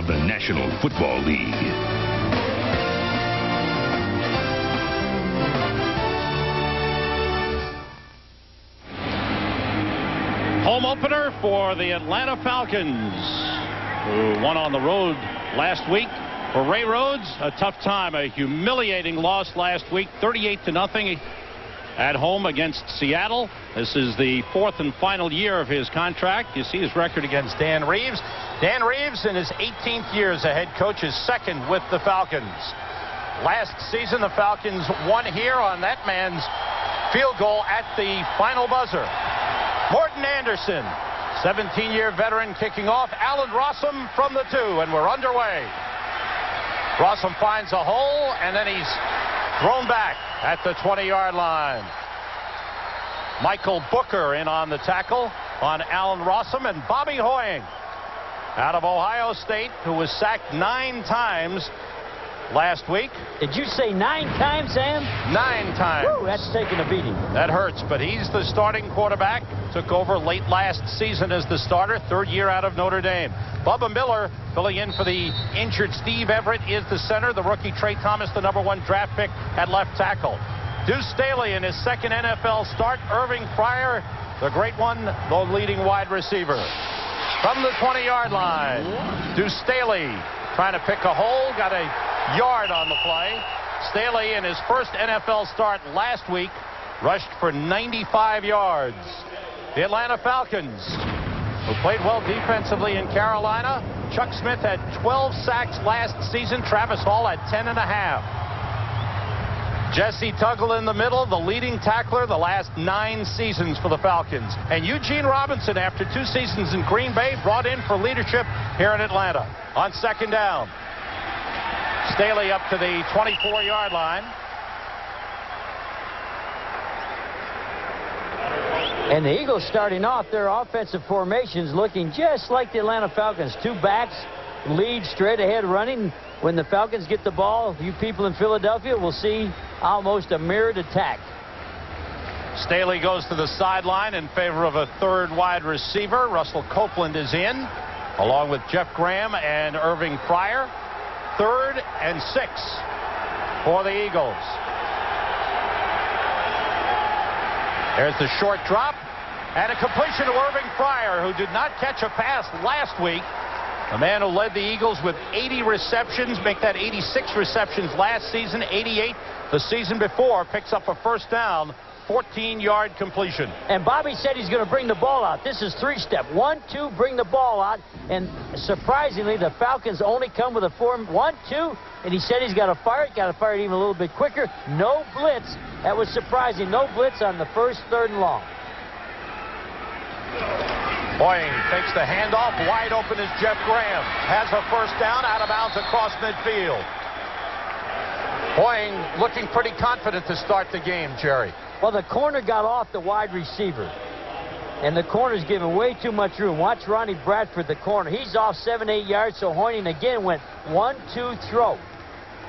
of the National Football League. Home opener for the Atlanta Falcons, who won on the road last week. For Ray Rhodes, a tough time, a humiliating loss last week, 38-0 at home against Seattle. This is the fourth and final year of his contract. You see his record against Dan Reeves. Dan Reeves, in his 18th year as a head coach, is second with the Falcons. Last season, the Falcons won here on that man's field goal at the final buzzer. Morton Anderson, 17-year veteran, kicking off. Allen Rossum from the 2, and we're underway. Rossum finds a hole, and then he's thrown back at the 20-yard line. Michael Booker in on the tackle on Allen Rossum, and Bobby Hoying out of Ohio State, who was sacked 9 times last week. Did you say 9 times, Sam? 9 times. Woo, that's taking a beating. That hurts, but he's the starting quarterback. Took over late last season as the starter, 3rd year out of Notre Dame. Bubba Miller filling in for the injured Steve Everett is the center. The rookie Trey Thomas, the #1 draft pick, at left tackle. Deuce Staley in his 2nd NFL start. Irving Fryer, the great one, the leading wide receiver. From the 20-yard line, Deuce Staley trying to pick a hole, got a yard on the play. Staley, in his first NFL start last week, rushed for 95 yards. The Atlanta Falcons, who played well defensively in Carolina. Chuck Smith had 12 sacks last season. Travis Hall had 10.5. Jesse Tuggle in the middle, the leading tackler the last 9 seasons for the Falcons. And Eugene Robinson, after 2 seasons in Green Bay, brought in for leadership here in Atlanta. On 2nd down, Staley up to the 24-yard line. And the Eagles starting off their offensive formations looking just like the Atlanta Falcons. 2 backs, lead straight ahead running. When the Falcons get the ball, you people in Philadelphia will see almost a mirrored attack. Staley goes to the sideline in favor of a 3rd wide receiver. Russell Copeland is in, along with Jeff Graham and Irving Fryer. 3rd and 6 for the Eagles. There's the short drop and a completion to Irving Fryer, who did not catch a pass last week. The man who led the Eagles with 80 receptions, make that 86 receptions last season, 88 the season before, picks up a 1st down, 14-yard completion. And Bobby said he's going to bring the ball out. This is 3-step. 1, 2, bring the ball out. And surprisingly, the Falcons only come with a 1, 2, and he said he's got to fire it even a little bit quicker. No blitz. That was surprising. No blitz on the 1st, 3rd and long. Hoying takes the handoff. Wide open is Jeff Graham. Has a 1st down, out of bounds across midfield. Hoying looking pretty confident to start the game, Jerry. Well, the corner got off the wide receiver. And the corner's giving way too much room. Watch Ronnie Bradford, the corner. He's off 7-8 yards, so Hoying again went 1, 2, throw.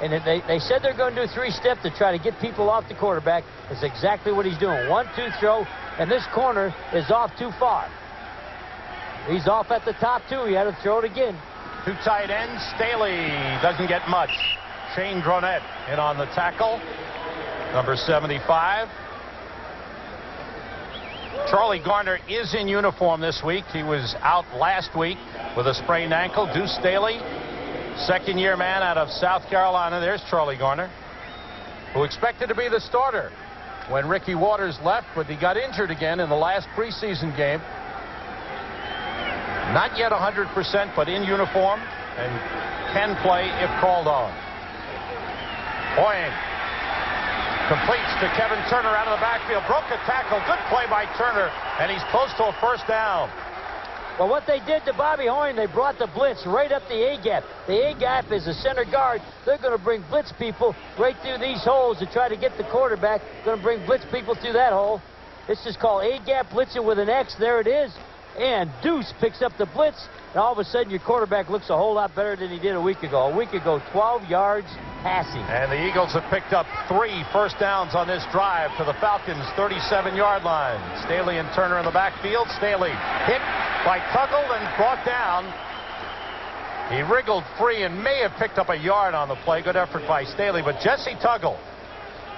And they said they're going to do 3-step to try to get people off the quarterback. That's exactly what he's doing. 1, 2, throw. And this corner is off too far. He's off at the top, too. He had to throw it again. 2 tight ends. Staley doesn't get much. Shane Dronette in on the tackle. Number 75. Charlie Garner is in uniform this week. He was out last week with a sprained ankle. Deuce Staley, 2nd-year man out of South Carolina. There's Charlie Garner, who expected to be the starter when Ricky Waters left, but he got injured again in the last preseason game. Not yet 100%, but in uniform and can play if called on. Hoying completes to Kevin Turner out of the backfield. Broke a tackle. Good play by Turner, and he's close to a 1st down. Well, what they did to Bobby Hoying, they brought the blitz right up the A-gap. The A-gap is a center guard. They're going to bring blitz people right through these holes to try to get the quarterback. Going to bring blitz people through that hole. This is called A-gap blitzing with an X. There it is. And Deuce picks up the blitz, and all of a sudden your quarterback looks a whole lot better than he did a week ago. A week ago, 12 yards passing. And the Eagles have picked up 3 1st downs on this drive to the Falcons' 37-yard line. Staley and Turner in the backfield. Staley hit by Tuggle and brought down He wriggled free and may have picked up a yard on the play. Good effort by Staley. But Jesse Tuggle,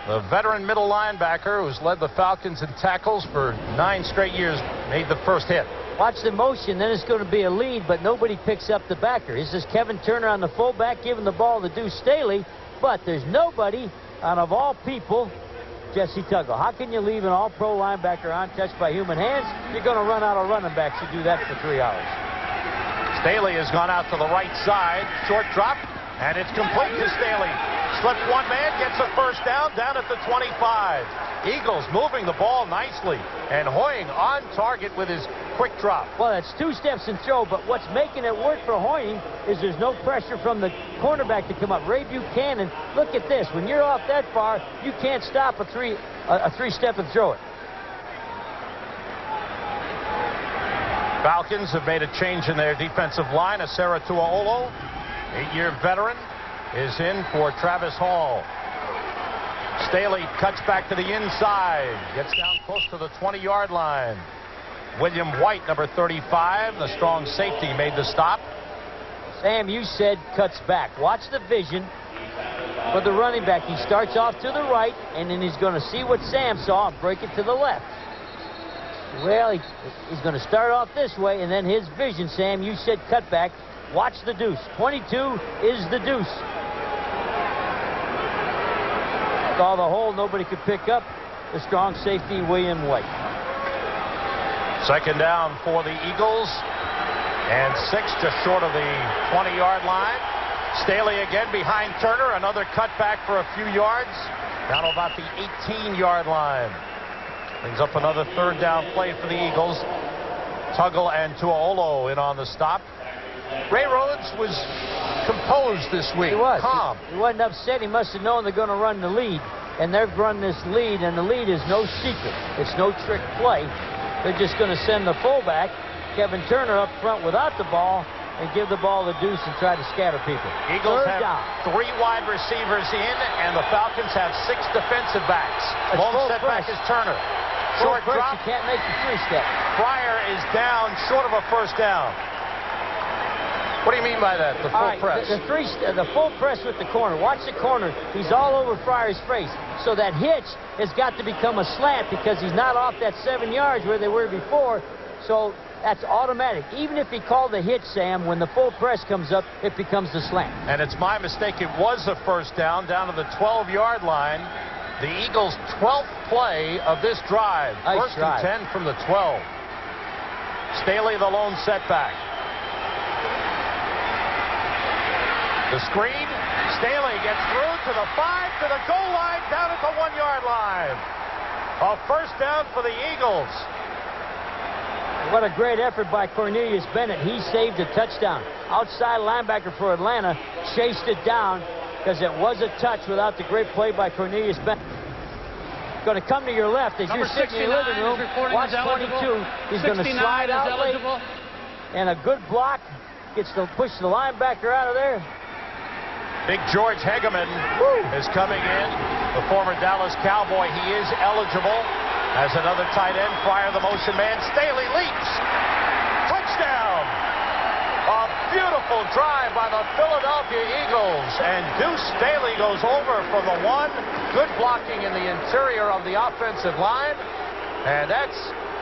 the veteran middle linebacker who's led the Falcons in tackles for 9 straight years, made the first hit. Watch the motion, then it's going to be a lead, but nobody picks up the backer. This is Kevin Turner on the fullback giving the ball to Deuce Staley, but there's nobody on, of all people, Jesse Tuggle. How can you leave an all-pro linebacker untouched by human hands? You're going to run out of running backs who do that for 3 hours. Staley has gone out to the right side. Short drop, and it's complete to Staley. Slips one man, gets a first down at the 25. Eagles moving the ball nicely, and Hoying on target with his quick drop. Well, that's 2 steps and throw, but what's making it work for Hoying is there's no pressure from the cornerback to come up. Ray Buchanan, look at this. When you're off that far, you can't stop a three-step and throw it. Falcons have made a change in their defensive line. Asera Tuaolo, 8-year veteran, is in for Travis Hall. Staley cuts back to the inside, gets down close to the 20-yard line. William White, number 35, the strong safety, made the stop. Sam, you said cuts back. Watch the vision for the running back. He starts off to the right, and then he's going to see what Sam saw and break it to the left. Well, he's going to start off this way, and then his vision, Sam, you said cut back. Watch the deuce. 22 is the deuce. Saw the hole, nobody could pick up. The strong safety, William White. Second down for the Eagles, and 6 just short of the 20-yard line. Staley again behind Turner. Another cutback for a few yards, down about the 18-yard line. Brings up another third down play for the Eagles. Tuggle and Tuaolo in on the stop. Ray Rhodes was composed this week. He was. Calm. He wasn't upset. He must have known they're going to run the lead. And they've run this lead, and the lead is no secret. It's no trick play. They're just going to send the fullback, Kevin Turner, up front without the ball and give the ball to Deuce and try to scatter people. Eagles have 3 wide receivers in, and the Falcons have 6 defensive backs. Lone setback is Turner. Short drop. You can't make the 3-step. Fryer is down short of a first down. What do you mean by that, the full press? The full press with the corner. Watch the corner. He's all over Fryer's face. So that hitch has got to become a slant because he's not off that 7 yards where they were before. So that's automatic. Even if he called the hitch, Sam, when the full press comes up, it becomes the slant. And it's my mistake. It was a first down to the 12-yard line. The Eagles' 12th play of this drive. Nice First drive. and 10 from the 12. Staley, the lone setback. The screen. Staley gets through to the 5, to the goal line, down at the 1-yard line. A first down for the Eagles. What a great effort by Cornelius Bennett. He saved a touchdown. Outside linebacker for Atlanta chased it down because it was a touch without the great play by Cornelius Bennett. Going to come to your left as you're sitting in your living room. Watch 22. He's going to slide out late. And a good block. Gets to push the linebacker out of there. Big George Hegeman is coming in. The former Dallas Cowboy. He is eligible as another tight end. Fryer, the motion man. Staley leaps. Touchdown. A beautiful drive by the Philadelphia Eagles. And Deuce Staley goes over for the 1. Good blocking in the interior of the offensive line. And that's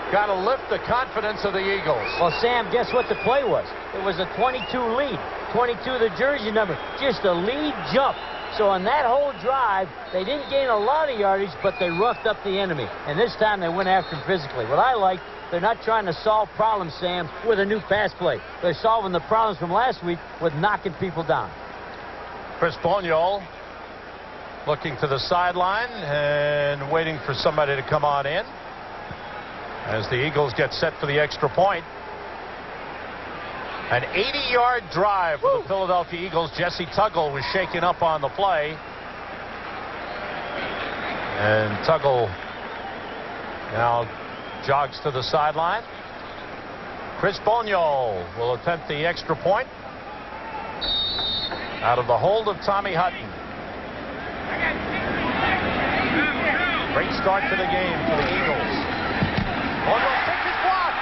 got to lift the confidence of the Eagles. Well, Sam, guess what the play was? It was a 22 lead. 22, the jersey number. Just a lead jump. So on that whole drive, they didn't gain a lot of yardage, but they roughed up the enemy. And this time they went after him physically. What I like, they're not trying to solve problems, Sam, with a new pass play. They're solving the problems from last week with knocking people down. Chris Boniol looking to the sideline and waiting for somebody to come on in as the Eagles get set for the extra point. An 80-yard drive for the Philadelphia Eagles. Jesse Tuggle was shaken up on the play. And Tuggle now jogs to the sideline. Chris Boniol will attempt the extra point out of the hold of Tommy Hutton. Great start to the game for the Eagles. Boniol takes his block.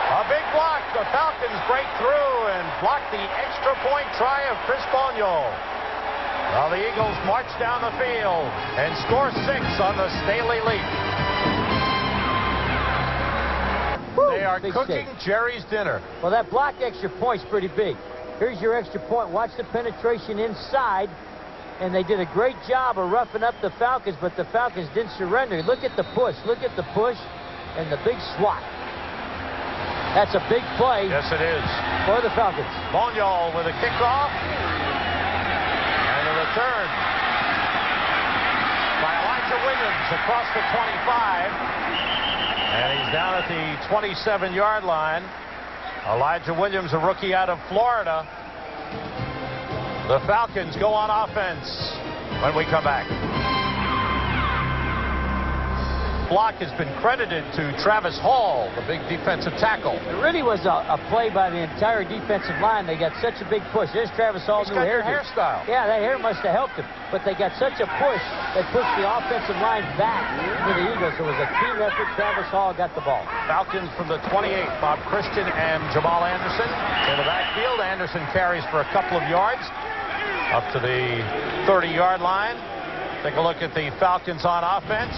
A A big block. The Falcons break through and block the extra point try of Chris Boniol. Well, the Eagles march down the field and score 6 on the Staley leap. They are cooking Jerry's dinner. Well, that blocked extra point's pretty big. Here's your extra point. Watch the penetration inside. And they did a great job of roughing up the Falcons, but the Falcons didn't surrender. Look at the push. Look at the push and the big swat. That's a big play. Yes, it is. For the Falcons. Boniol with a kickoff. And a return by Elijah Williams across the 25. And he's down at the 27-yard line. Elijah Williams, a rookie out of Florida. The Falcons go on offense when we come back. Block has been credited to Travis Hall, the big defensive tackle. It really was a play by the entire defensive line. They got such a big push. There's Travis Hall's new hairstyle. Yeah, that hair must have helped him. But they got such a push, they pushed the offensive line back for the Eagles. It was a team effort. Travis Hall got the ball. Falcons from the 28, Bob Christian and Jamal Anderson. In the backfield, Anderson carries for a couple of yards up to the 30-yard line. Take a look at the Falcons on offense.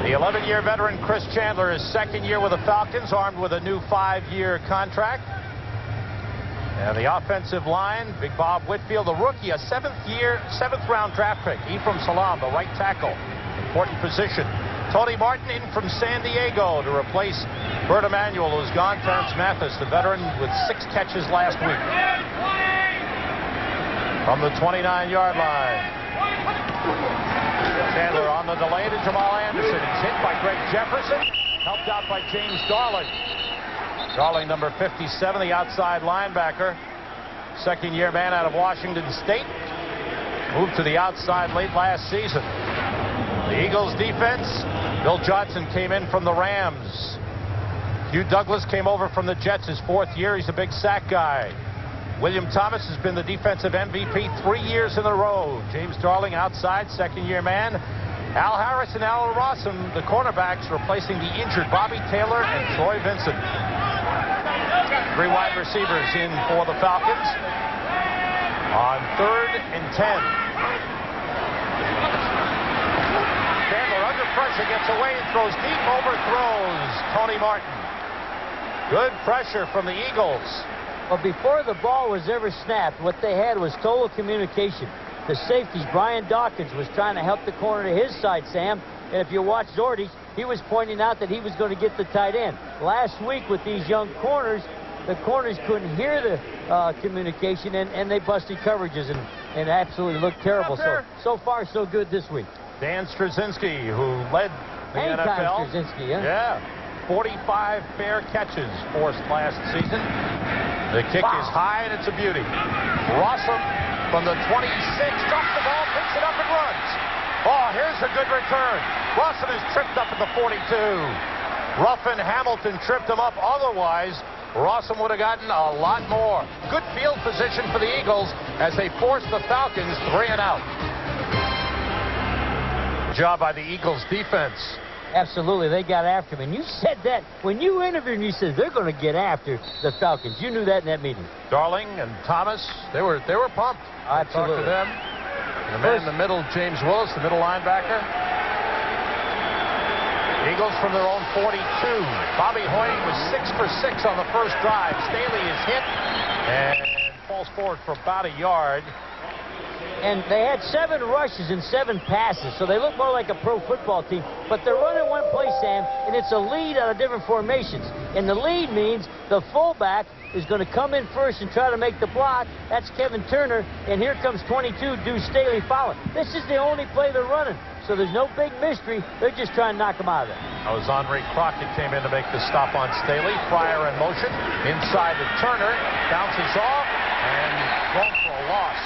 The 11-year veteran Chris Chandler is second year with the Falcons, armed with a new 5-year contract. And the offensive line, Big Bob Whitfield, the rookie, a 7th-round draft pick. Ephraim Salam, the right tackle, important position. Tony Martin in from San Diego to replace Bert Emanuel, who's gone. Terrence Mathis, the veteran, with 6 catches last week. From the 29-yard line. Chandler on the delay to Jamal Anderson. He's hit by Greg Jefferson, helped out by James Darling. Darling, number 57, the outside linebacker. Second-year man out of Washington State. Moved to the outside late last season. The Eagles defense, Bill Johnson came in from the Rams. Hugh Douglas came over from the Jets his 4th year. He's a big sack guy. William Thomas has been the defensive MVP 3 years in a row. James Darling outside, second-year man. Al Harris and Alan Rossum, the cornerbacks, replacing the injured Bobby Taylor and Troy Vincent. 3 wide receivers in for the Falcons on 3rd and 10. Chandler under pressure, gets away and throws deep, overthrows Tony Martin. Good pressure from the Eagles. Well, before the ball was ever snapped, what they had was total communication. The safeties, Brian Dawkins, was trying to help the corner to his side, Sam. And if you watch Zordy, he was pointing out that he was going to get the tight end. Last week with these young corners, the corners couldn't hear the communication, and they busted coverages and absolutely looked terrible. So far, so good this week. Dan Straczynski, who led the NFL. Straczynski, yeah. 45 fair catches forced last season. The kick is high, and it's a beauty. Rossum from the 26, drops the ball, picks it up, and runs. Oh, here's a good return. Rossum is tripped up at the 42. Ruffin Hamilton tripped him up. Otherwise, Rossum would have gotten a lot more. Good field position for the Eagles as they force the Falcons 3 and out. Job by the Eagles defense. Absolutely, they got after him. And you said that when you interviewed him, you said they're going to get after the Falcons. You knew that in that meeting. Darling and Thomas, they were pumped. Absolutely. Talk to them. And the man in the middle, James Willis, the middle linebacker. Eagles from their own 42. Bobby Hoying was 6 for 6 on the first drive. Staley is hit and falls forward for about a yard. And they had 7 rushes and 7 passes, so they look more like a pro football team. But they're running one play, Sam, and it's a lead out of different formations. And the lead means the fullback is going to come in first and try to make the block. That's Kevin Turner, and here comes 22, Deuce Staley following. This is the only play they're running, so there's no big mystery. They're just trying to knock him out of there. That was Henri Crockett came in to make the stop on Staley. Fryer in motion, inside to Turner, bounces off, and going for a loss.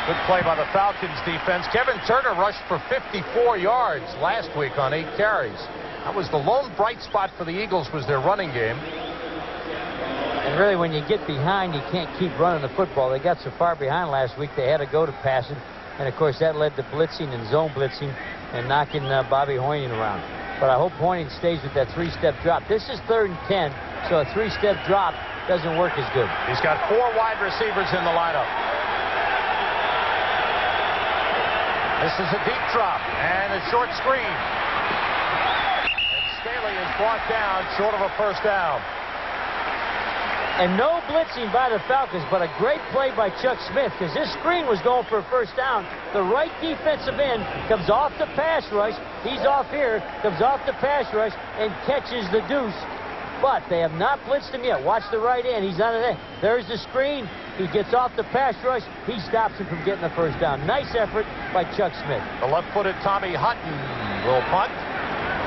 Good play by the Falcons defense. Kevin Turner rushed for 54 yards last week on 8 carries. That was the lone bright spot for the Eagles, was their running game. And really, when you get behind, you can't keep running the football. They got so far behind last week, they had to go to passing. And, of course, that led to blitzing and zone blitzing and knocking Bobby Hoying around. But I hope Hoyning stays with that three-step drop. This is 3rd and 10, so a three-step drop doesn't work as good. He's got 4 wide receivers in the lineup. This is a deep drop and a short screen. And Staley is brought down short of a first down. And no blitzing by the Falcons, but a great play by Chuck Smith, because this screen was going for a first down. The right defensive end comes off the pass rush. He's off here, comes off the pass rush, and catches the deuce. But they have not blitzed him yet. Watch the right end. He's on it. There's the screen. He gets off the pass rush. He stops him from getting the first down. Nice effort by Chuck Smith. The left-footed Tommy Hutton will punt.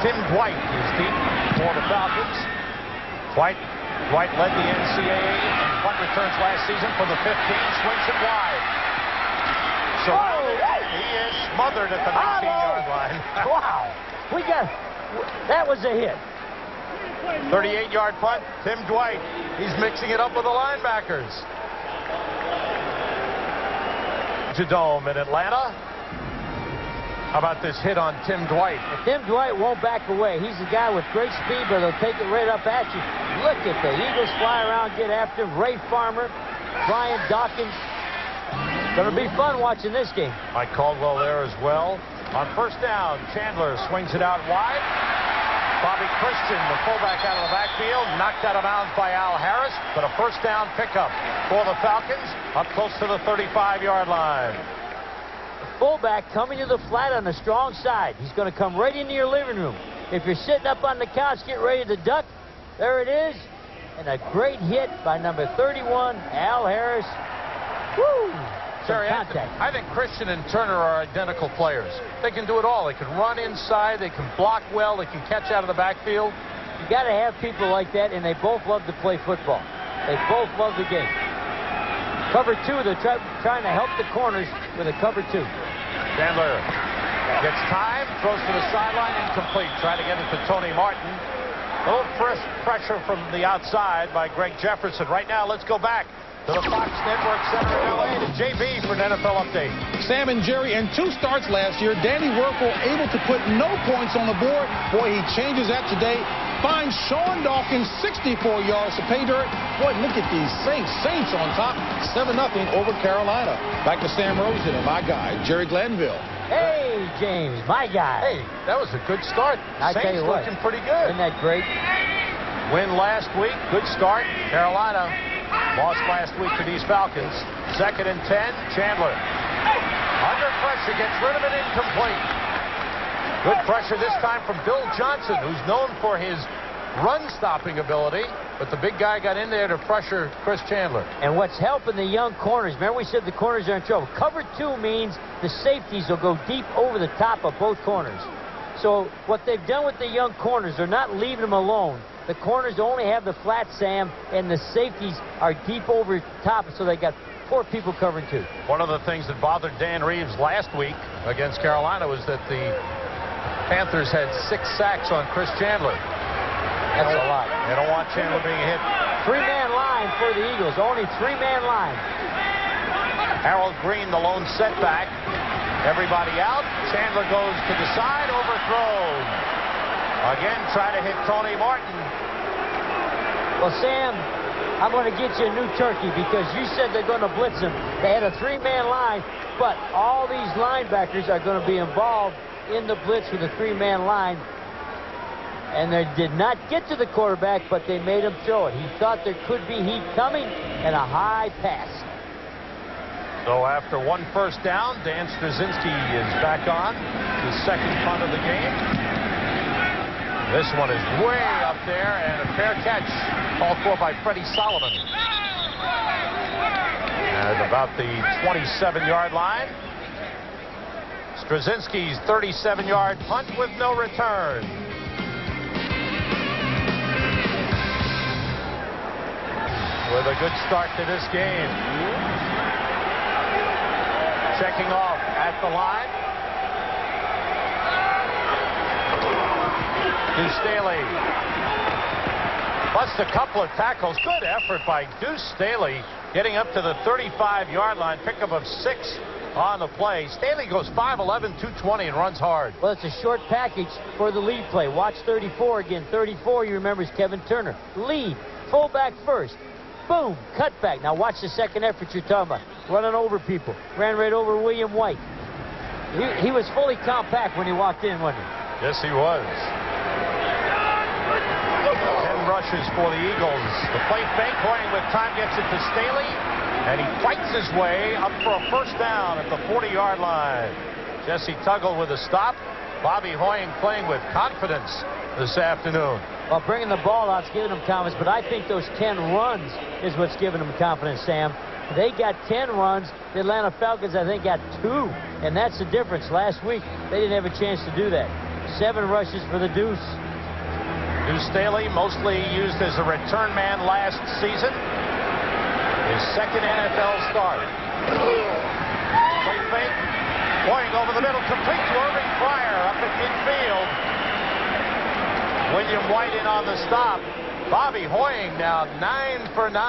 Tim Dwight is deep for the Falcons. Dwight led the NCAA in punt returns last season for the 15, swings it wide. He is smothered at the 19-yard line. Wow. That was a hit. 38-yard punt, Tim Dwight. He's mixing it up with the linebackers. Dome in Atlanta. How about this hit on Tim Dwight? Tim Dwight won't back away. He's a guy with great speed, but he'll take it right up at you. Look at the Eagles fly around, get after him. Ray Farmer, Brian Dawkins. Going to be fun watching this game. Mike Caldwell there as well. On first down, Chandler swings it out wide. Bobby Christian, the fullback, out of the backfield, knocked out of bounds by Al Harris, but a first down pickup for the Falcons up close to the 35-yard line. Fullback coming to the flat on the strong side. He's going to come right into your living room. If you're sitting up on the couch, get ready to duck. There it is. And a great hit by number 31, Al Harris. Woo! Jerry, I think Christian and Turner are identical players. They can do it all. They can run inside. They can block well. They can catch out of the backfield. You got to have people like that, and they both love to play football. They both love the game. Cover 2, they're trying to help the corners with a cover 2. Chandler gets time, throws to the sideline, incomplete. Try to get it to Tony Martin. A little pressure from the outside by Greg Jefferson. Right now, let's go back to the Fox Network Center in L.A. to JB for an NFL update. Sam and Jerry, in 2 starts last year, Danny Werfel able to put no points on the board. Boy, he changes that today. Finds Sean Dawkins 64 yards to pay dirt. Boy, look at these Saints. Saints on top, 7-0 over Carolina. Back to Sam Rosen and my guy, Jerry Glanville. Hey, James, my guy. Hey, that was a good start. I tell you what, looking pretty good. Isn't that great? Win last week, good start. Carolina lost last week to these Falcons. 2nd and 10, Chandler. Under pressure, gets rid of it, incomplete. Good pressure this time from Bill Johnson, who's known for his run-stopping ability, but the big guy got in there to pressure Chris Chandler. And what's helping the young corners, remember we said the corners are in trouble. Cover 2 means the safeties will go deep over the top of both corners. So what they've done with the young corners, they're not leaving them alone. The corners only have the flat, Sam, and the safeties are deep over top, so they got 4 people covering 2. One of the things that bothered Dan Reeves last week against Carolina was that the Panthers had 6 sacks on Chris Chandler. That's a lot. They don't want Chandler being hit. 3-man line for the Eagles. Only 3-man line. Harold Green, the lone setback. Everybody out. Chandler goes to the side, overthrown. Again, try to hit Tony Martin. Well, Sam, I'm going to get you a new turkey because you said they're going to blitz him. They had a 3-man line, but all these linebackers are going to be involved in the blitz with a 3-man line. And they did not get to the quarterback, but they made him throw it. He thought there could be heat coming and a high pass. So after 1 first down, Dan Straczynski is back on his 2nd punt of the game. This one is way up there, and a fair catch called for by Freddie Solomon. At about the 27-yard line. Straczynski's 37-yard punt with no return. With a good start to this game. Checking off at the line. Deuce Staley. Plus a couple of tackles. Good effort by Deuce Staley getting up to the 35-yard line. Pickup of 6 on the play. Staley goes 5'11", 220, and runs hard. Well, it's a short package for the lead play. Watch 34 again. 34, you remember, is Kevin Turner. Lead, fullback first. Boom, cutback. Now watch the second effort you're talking about. Running over people. Ran right over William White. He was fully compact when he walked in, wasn't he? Yes, he was. 10 rushes for the Eagles. The play fake, Hoying with time gets it to Staley, and he fights his way up for a first down at the 40-yard line. Jesse Tuggle with a stop. Bobby Hoying playing with confidence this afternoon. Well, bringing the ball out's giving them confidence, but I think those 10 runs is what's giving them confidence, Sam. They got 10 runs. The Atlanta Falcons, I think, got 2, and that's the difference. Last week, they didn't have a chance to do that. 7 rushes for the Deuce. Deuce Staley, mostly used as a return man last season. His second NFL start. Play fake. Hoying over the middle, complete to Irving Fryer up at midfield. William White in on the stop. Bobby Hoying now 9 for 9.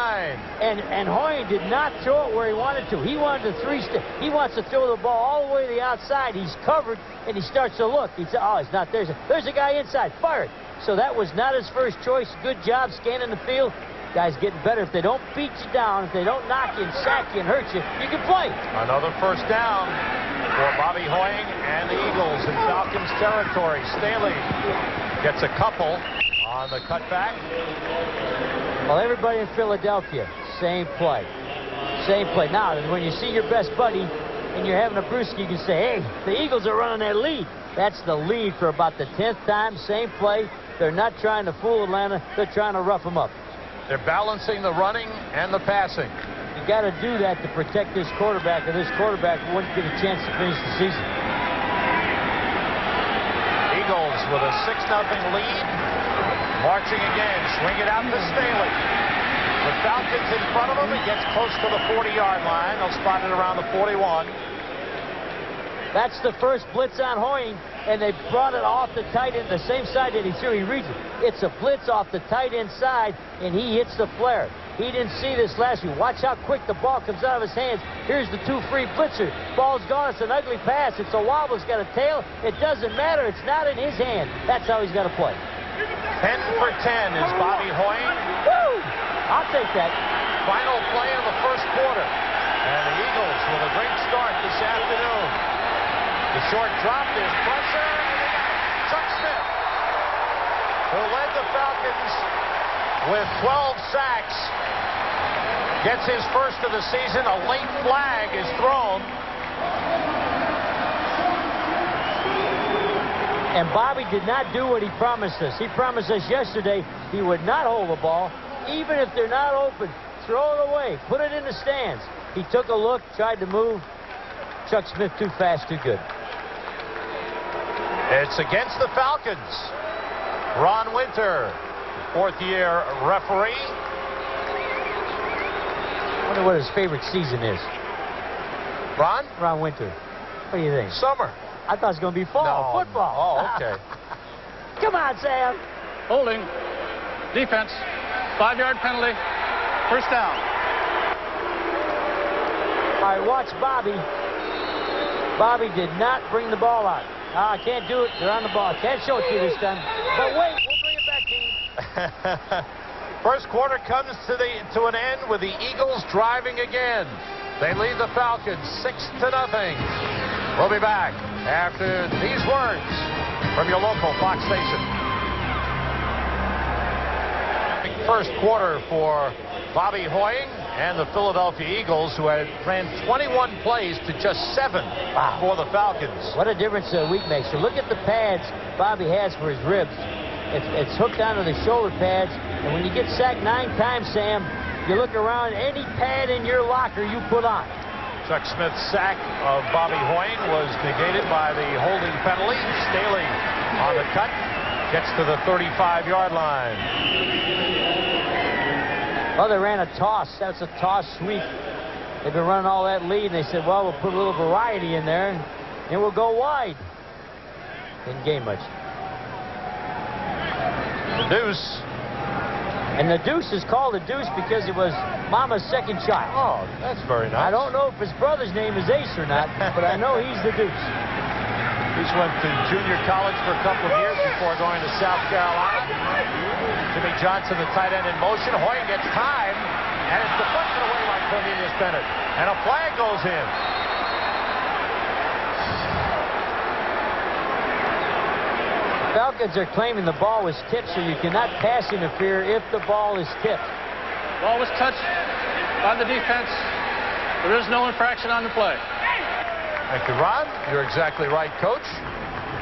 And Hoying did not throw it where he wanted to. He wanted to he wants to throw the ball all the way to the outside. He's covered, and he starts to look. He said, oh, it's not there. There's a guy inside. Fire it. So that was not his first choice. Good job scanning the field. Guys getting better. If they don't beat you down, if they don't knock you and sack you and hurt you, you can play. Another first down for Bobby Hoying and the Eagles in Falcons territory. Staley gets a couple on the cutback. Well, everybody in Philadelphia, same play. Same play. Now, when you see your best buddy and you're having a brewski, you can say, hey, the Eagles are running that lead. That's the lead for about the 10th time. Same play. They're not trying to fool Atlanta. They're trying to rough them up. They're balancing the running and the passing. You got to do that to protect this quarterback, or this quarterback wouldn't get a chance to finish the season. Eagles with a 6-0 lead. Marching again. Swing it out to Staley. The Falcons in front of him. It gets close to the 40-yard line. They'll spot it around the 41. That's the first blitz on Hoying, and they brought it off the tight end, the same side that he threw. He reads it. It's a blitz off the tight end side, and he hits the flare. He didn't see this last week. Watch how quick the ball comes out of his hands. Here's the 2 free blitzers. Ball's gone. It's an ugly pass. It's a wobble. It's got a tail. It doesn't matter. It's not in his hand. That's how he's got to play. 10 for 10 is Bobby Hoying. Woo! I'll take that. Final play of the first quarter. And the Eagles with a great start this afternoon. The short drop, there's pressure, and they got it. Chuck Smith, who led the Falcons with 12 sacks, gets his first of the season. A late flag is thrown. And Bobby did not do what he promised us. He promised us yesterday he would not hold the ball. Even if they're not open, throw it away. Put it in the stands. He took a look, tried to move. Chuck Smith too fast, too good. It's against the Falcons. Ron Winter, fourth-year referee. I wonder what his favorite season is. Ron Winter. What do you think? Summer. I thought it was going to be fall. No. Football. Oh, okay. Come on, Sam. Holding. Defense. 5-yard penalty. First down. All right, watch Bobby. Bobby did not bring the ball out. I can't do it. They're on the ball. Can't show it to you this time. But wait, we'll bring it back to you. First quarter comes to an end with the Eagles driving again. They lead the Falcons 6-0. We'll be back after these words from your local Fox station. First quarter for Bobby Hoying and the Philadelphia Eagles, who had ran 21 plays to just 7 for the Falcons. What a difference a week makes. So look at the pads Bobby has for his ribs. It's hooked onto the shoulder pads, and when you get sacked 9 times, Sam, you look around, any pad in your locker you put on. Chuck Smith's sack of Bobby Hoying was negated by the holding penalty. Staley on the cut, gets to the 35-yard line. Well, they ran a toss. That's a toss sweep. They've been running all that lead, and they said, well, we'll put a little variety in there, and we'll go wide. Didn't gain much. The Deuce And the deuce is called a deuce because it was Mama's second child. Oh, that's very nice. I don't know if his brother's name is Ace or not, but I know he's the deuce. He's went to junior college for a couple of years before going to South Carolina. Jimmy Johnson, the tight end, in motion. Hoyer gets time, and it's deflected away by Cornelius Bennett. And a flag goes in. Falcons are claiming the ball was tipped, so you cannot pass interfere if the ball is tipped. Ball was touched by the defense. There is no infraction on the play. Thank you, Ron. You're exactly right, Coach.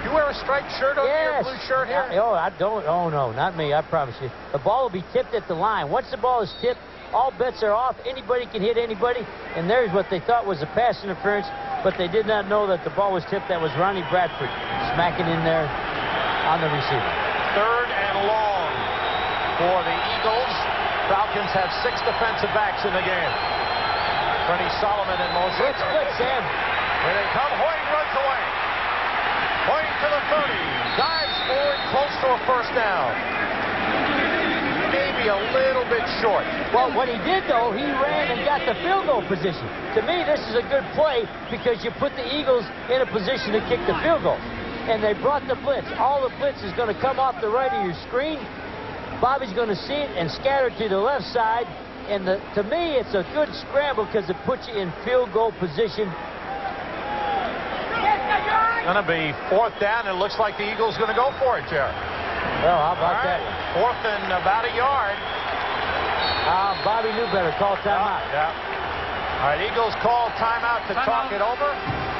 You wear a striped shirt over your blue shirt here? Oh, I don't. Oh, no, not me. I promise you. The ball will be tipped at the line. Once the ball is tipped, all bets are off. Anybody can hit anybody. And there's what they thought was a pass interference, but they did not know that the ball was tipped. That was Ronnie Bradford smacking in there on the receiver. 3rd and long for the Eagles. Falcons have 6 defensive backs in the game. Freddie Solomon in motion. Let's split, Sam. Here they come. Hoying runs away. Hoying to the 30. Dives forward close to a first down. Maybe a little bit short. Well, what he did, though, he ran and got the field goal position. To me, this is a good play because you put the Eagles in a position to kick the field goal. And they brought the blitz. All the blitz is going to come off the right of your screen. Bobby's going to see it and scatter to the left side. And to me, it's a good scramble because it puts you in field goal position. Going to be 4th down. It looks like the Eagles going to go for it, Jerry. Well, how about that? 4th and about a yard. Bobby knew better. Call timeout. Yeah. All right, Eagles call timeout to talk it over.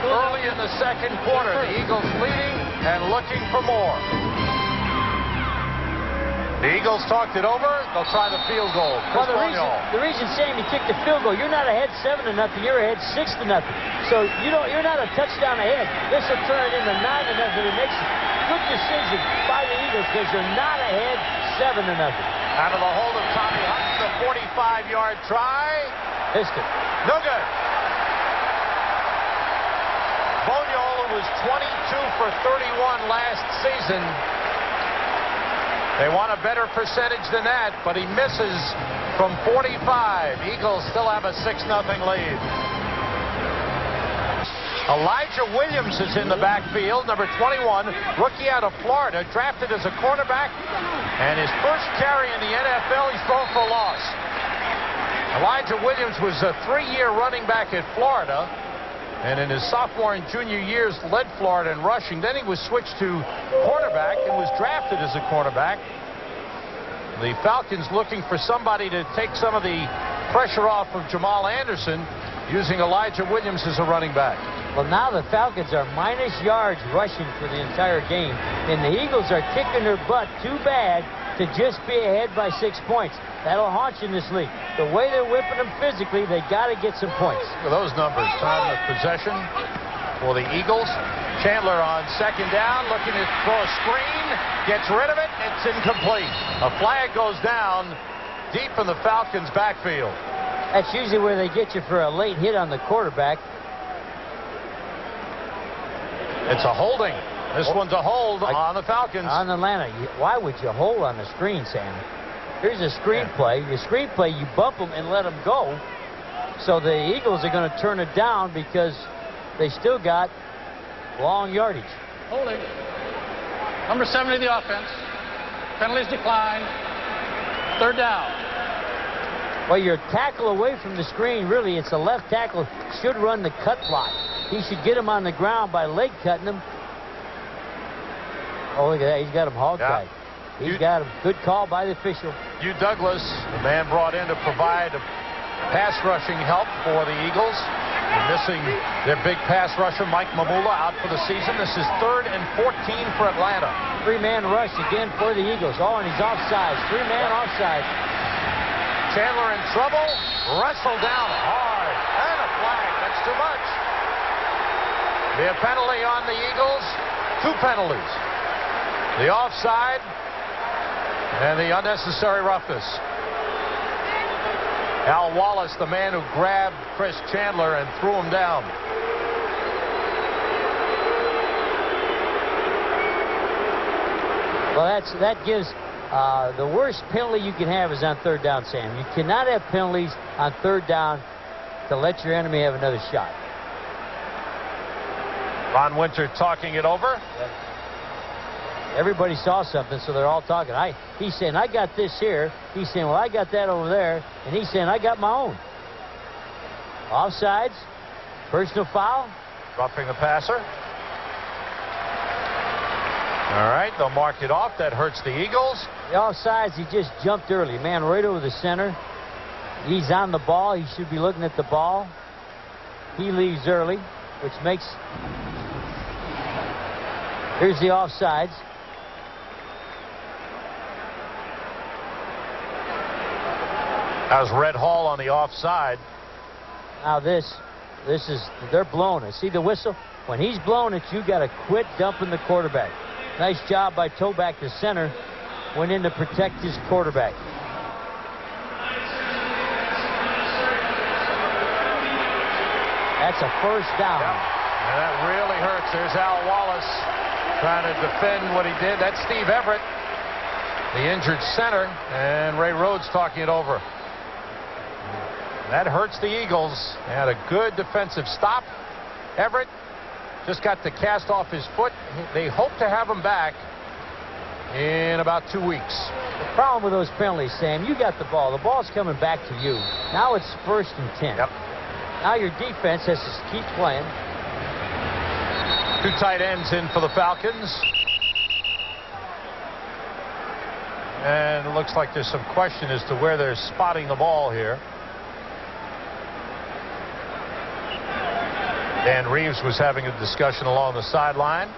Early in the second quarter, the Eagles leading and looking for more. The Eagles talked it over. They'll try the field goal. Well, the reason Sammy kicked the field goal, you're not ahead 7-0. You're ahead 6-0. So you're not a touchdown ahead. This will turn it into 9-0. It makes a good decision by the Eagles because you're not ahead 7-0. Out of the hold of Tommy Hutton, the 45-yard try. Missed it. No good. Boniol was 22 for 31 last season. They want a better percentage than that, but he misses from 45. Eagles still have a 6-0 lead. Elijah Williams is in the backfield, number 21, rookie out of Florida, drafted as a cornerback, and his first carry in the NFL, he's thrown for a loss. Elijah Williams was a 3-year running back at Florida, and in his sophomore and junior years led Florida in rushing. Then he was switched to cornerback and was drafted as a cornerback. The Falcons looking for somebody to take some of the pressure off of Jamal Anderson, using Elijah Williams as a running back. Well, now the Falcons are minus yards rushing for the entire game, and the Eagles are kicking their butt too bad to just be ahead by 6 points. That'll haunt you in this league. The way they're whipping them physically, they got to get some points. Look at those numbers. Time of possession for the Eagles. Chandler on 2nd down, looking to throw a screen, gets rid of it. It's incomplete. A flag goes down deep in the Falcons' backfield. That's usually where they get you for a late hit on the quarterback. It's a holding. This one's a hold on the Falcons. On Atlanta. Why would you hold on the screen, Sam? Here's a screen play. Your screen play, you bump them and let them go. So the Eagles are going to turn it down because they still got long yardage. Holding. Number 70 of the offense. Penalties decline. 3rd down. Well, your tackle away from the screen, really, it's a left tackle, should run the cut block. He should get him on the ground by leg cutting him. Oh, look at that. He's got him hog-tied. He's got him. Good call by the official. Hugh Douglas, the man brought in to provide pass rushing help for the Eagles. They're missing their big pass rusher, Mike Mamula, out for the season. This is 3rd and 14 for Atlanta. 3-man rush again for the Eagles. Oh, and he's offside. 3-man offside. Chandler in trouble. Wrestled down hard. And a flag. That's too much. Be a penalty on the Eagles. 2 penalties. The offside and the unnecessary roughness. Al Wallace, the man who grabbed Chris Chandler and threw him down. Well, that gives The worst penalty you can have is on third down, Sam. You cannot have penalties on third down to let your enemy have another shot. Ron Winter talking it over. Everybody saw something, so they're all talking. He's saying, I got this here. He's saying, well, I got that over there. And he's saying, I got my own. Offsides. Personal foul. Roughing the passer. All right, they'll mark it off. That hurts the Eagles. The offsides, he just jumped early. Man, right over the center. He's on the ball. He should be looking at the ball. He leaves early, which makes... Here's the offsides. That was Red Hall on the offside. Now this is, they're blowing it. See the whistle? When he's blowing it, you got to quit dumping the quarterback. Nice job by Toback, the center. Went in to protect his quarterback. That's a first down. Yep. And that really hurts. There's Al Wallace trying to defend what he did. That's Steve Everett, the injured center, and Ray Rhodes talking it over. That hurts the Eagles. They had a good defensive stop. Everett just got the cast off his foot. They hope to have him back in about 2 weeks. The problem with those penalties, Sam, you got the ball. The ball's coming back to you. Now it's 1st and 10. Yep. Now your defense has to keep playing. 2 tight ends in for the Falcons. And it looks like there's some question as to where they're spotting the ball here. Dan Reeves was having a discussion along the sideline.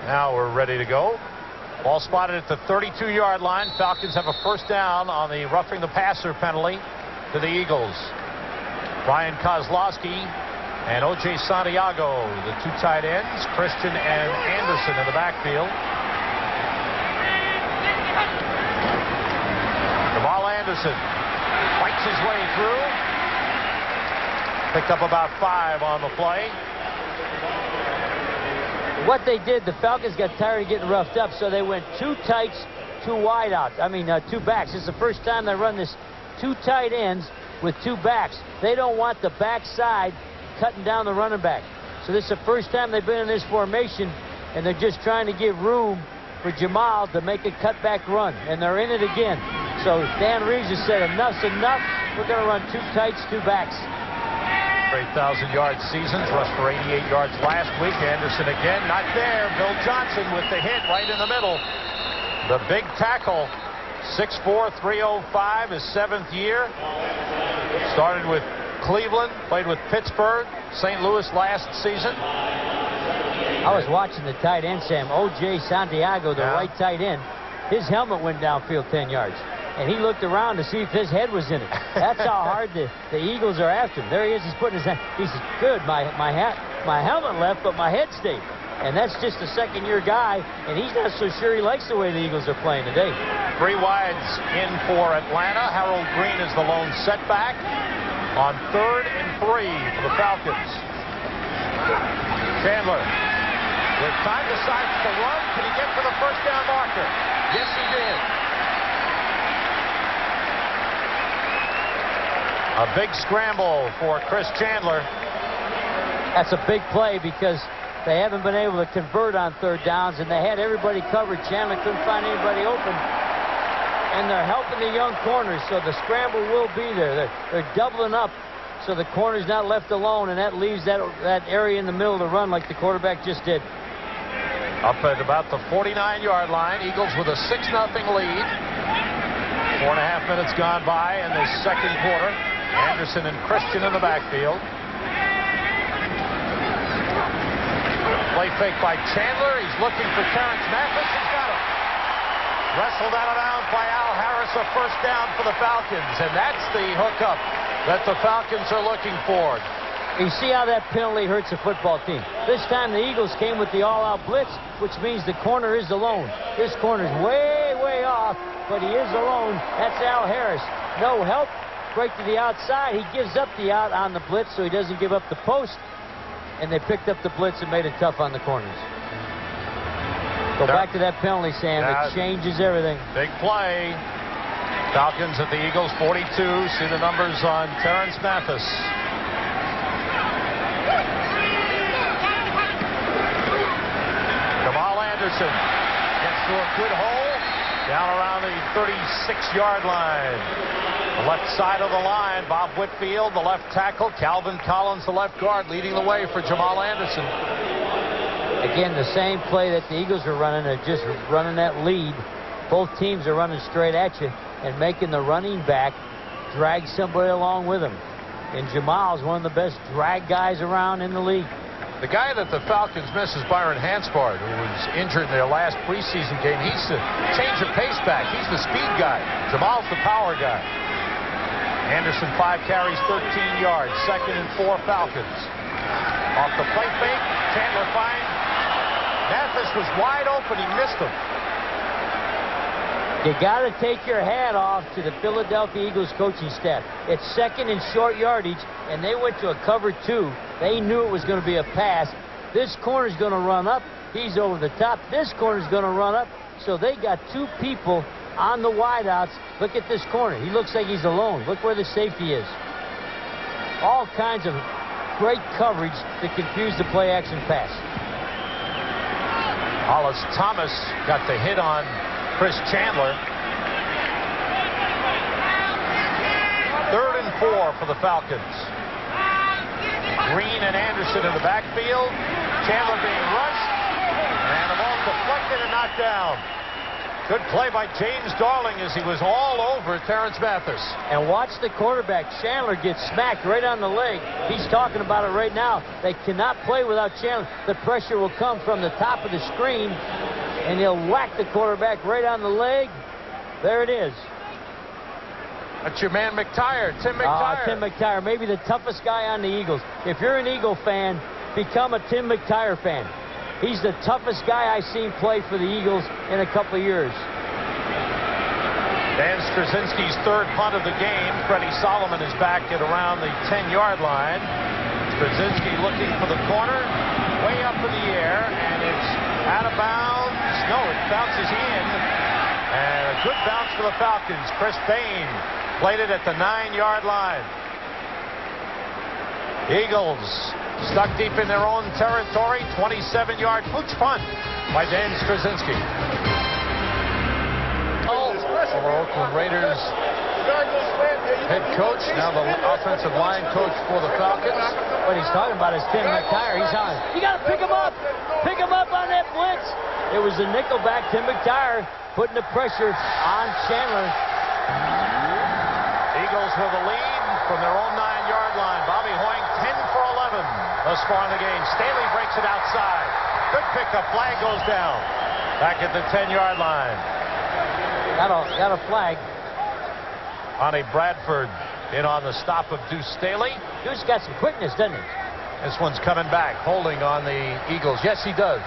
Now we're ready to go. Ball spotted at the 32-yard line. Falcons have a first down on the roughing the passer penalty to the Eagles. Brian Kozlowski and O.J. Santiago, the 2 tight ends, Christian and Anderson in the backfield. Jamal Anderson fights his way through. Picked up about 5 on the play. What they did, the Falcons got tired of getting roughed up, so they went 2 tights, 2 wide out. 2 backs. It's the first time they run this 2 tight ends with 2 backs. They don't want the backside cutting down the running back. So this is the first time they've been in this formation, and they're just trying to give room for Jamal to make a cutback run, and they're in it again. So Dan Reeves has said, enough's enough. We're going to run 2 tights, 2 backs. 8,000-yard seasons, rushed for 88 yards last week. Anderson again, not there. Bill Johnson with the hit right in the middle. The big tackle, 6'4", 305, his 7th year. Started with Cleveland, played with Pittsburgh, St. Louis last season. I was watching the tight end, Sam. O.J. Santiago, the right tight end. His helmet went downfield 10 yards. And he looked around to see if his head was in it. That's how hard the Eagles are after him. There he is. He's putting his hand. He says, good, my helmet left, but my head stayed. And that's just a second-year guy, and he's not so sure he likes the way the Eagles are playing today. 3 wides in for Atlanta. Harold Green is the lone setback on 3rd and 3 for the Falcons. Chandler with time decides to run. Can he get to the first down marker? Yes, he did. A big scramble for Chris Chandler. That's a big play because they haven't been able to convert on 3rd downs, and they had everybody covered. Chandler couldn't find anybody open. And they're helping the young corners, so the scramble will be there. They're doubling up, so the corner's not left alone, and that leaves that area in the middle to run like the quarterback just did. Up at about the 49-yard line, Eagles with a 6-0 lead. 4.5 minutes gone by in the second quarter. Anderson and Christian in the backfield. Play fake by Chandler. He's looking for Terrence Mathis. He's got him. Wrestled out of bounds by Al Harris. A first down for the Falcons. And that's the hookup that the Falcons are looking for. You see how that penalty hurts a football team. This time the Eagles came with the all-out blitz, which means the corner is alone. This corner's way, way off, but he is alone. That's Al Harris. No help. Break to the outside. He gives up the out on the blitz, so he doesn't give up the post. And they picked up the blitz and made it tough on the corners. Go back to that penalty, Sam. Yeah. It changes everything. Big play. Falcons at the Eagles 42. See the numbers on Terrence Mathis. Jamal Anderson gets through a good hole down around the 36-yard line. The left side of the line, Bob Whitfield, the left tackle. Calvin Collins, the left guard, leading the way for Jamal Anderson. Again, the same play that the Eagles are running. They're just running that lead. Both teams are running straight at you and making the running back drag somebody along with him. And Jamal's one of the best drag guys around in the league. The guy that the Falcons miss is Byron Hanspard, who was injured in their last preseason game. He's the change of pace back. He's the speed guy. Jamal's the power guy. Anderson 5 carries, 13 yards. 2nd and 4 Falcons. Off the play fake, Chandler finds Mathis was wide open. He missed him. You got to take your hat off to the Philadelphia Eagles coaching staff. It's 2nd and short yardage, and they went to a cover 2. They knew it was going to be a pass. This corner's going to run up. He's over the top. This corner's going to run up. So they got 2 people on the wideouts. Look at this corner. He looks like he's alone. Look where the safety is. All kinds of great coverage to confuse the play-action pass. Hollis Thomas got the hit on Chris Chandler. 3rd and 4 for the Falcons. Green and Anderson in the backfield. Chandler being rushed. And the ball deflected and knocked down. Good play by James Darling as he was all over Terrence Mathis. And watch the quarterback. Chandler gets smacked right on the leg. He's talking about it right now. They cannot play without Chandler. The pressure will come from the top of the screen, and he'll whack the quarterback right on the leg. There it is. That's your man McTire, Tim McTire. Tim McTire, maybe the toughest guy on the Eagles. If you're an Eagle fan, become a Tim McTire fan. He's the toughest guy I've seen play for the Eagles in a couple of years. Dan Straczynski's 3rd punt of the game. Freddie Solomon is back at around the 10-yard line. Straczynski looking for the corner. Way up in the air, and it's out of bounds. No, it bounces in. And a good bounce for the Falcons. Chris Bain played it at the 9-yard line. Eagles stuck deep in their own territory. 27-yard pooch punt by Dan Straczynski. Former Oakland Raiders head coach, now the offensive line coach for the Falcons. What he's talking about is Tim McTire. He's on. You got to pick him up. Pick him up on that blitz. It was the nickelback, Tim McTire, putting the pressure on Chandler. Eagles with the lead from their own 9-yard line. Bobby Hoying 10 for 11 thus far in the game. Staley breaks it outside. Good pickup. Flag goes down. Back at the 10-yard line. Got a flag. Ronnie Bradford in on the stop of Deuce Staley. Deuce got some quickness, doesn't he? This one's coming back, holding on the Eagles. Yes, he does.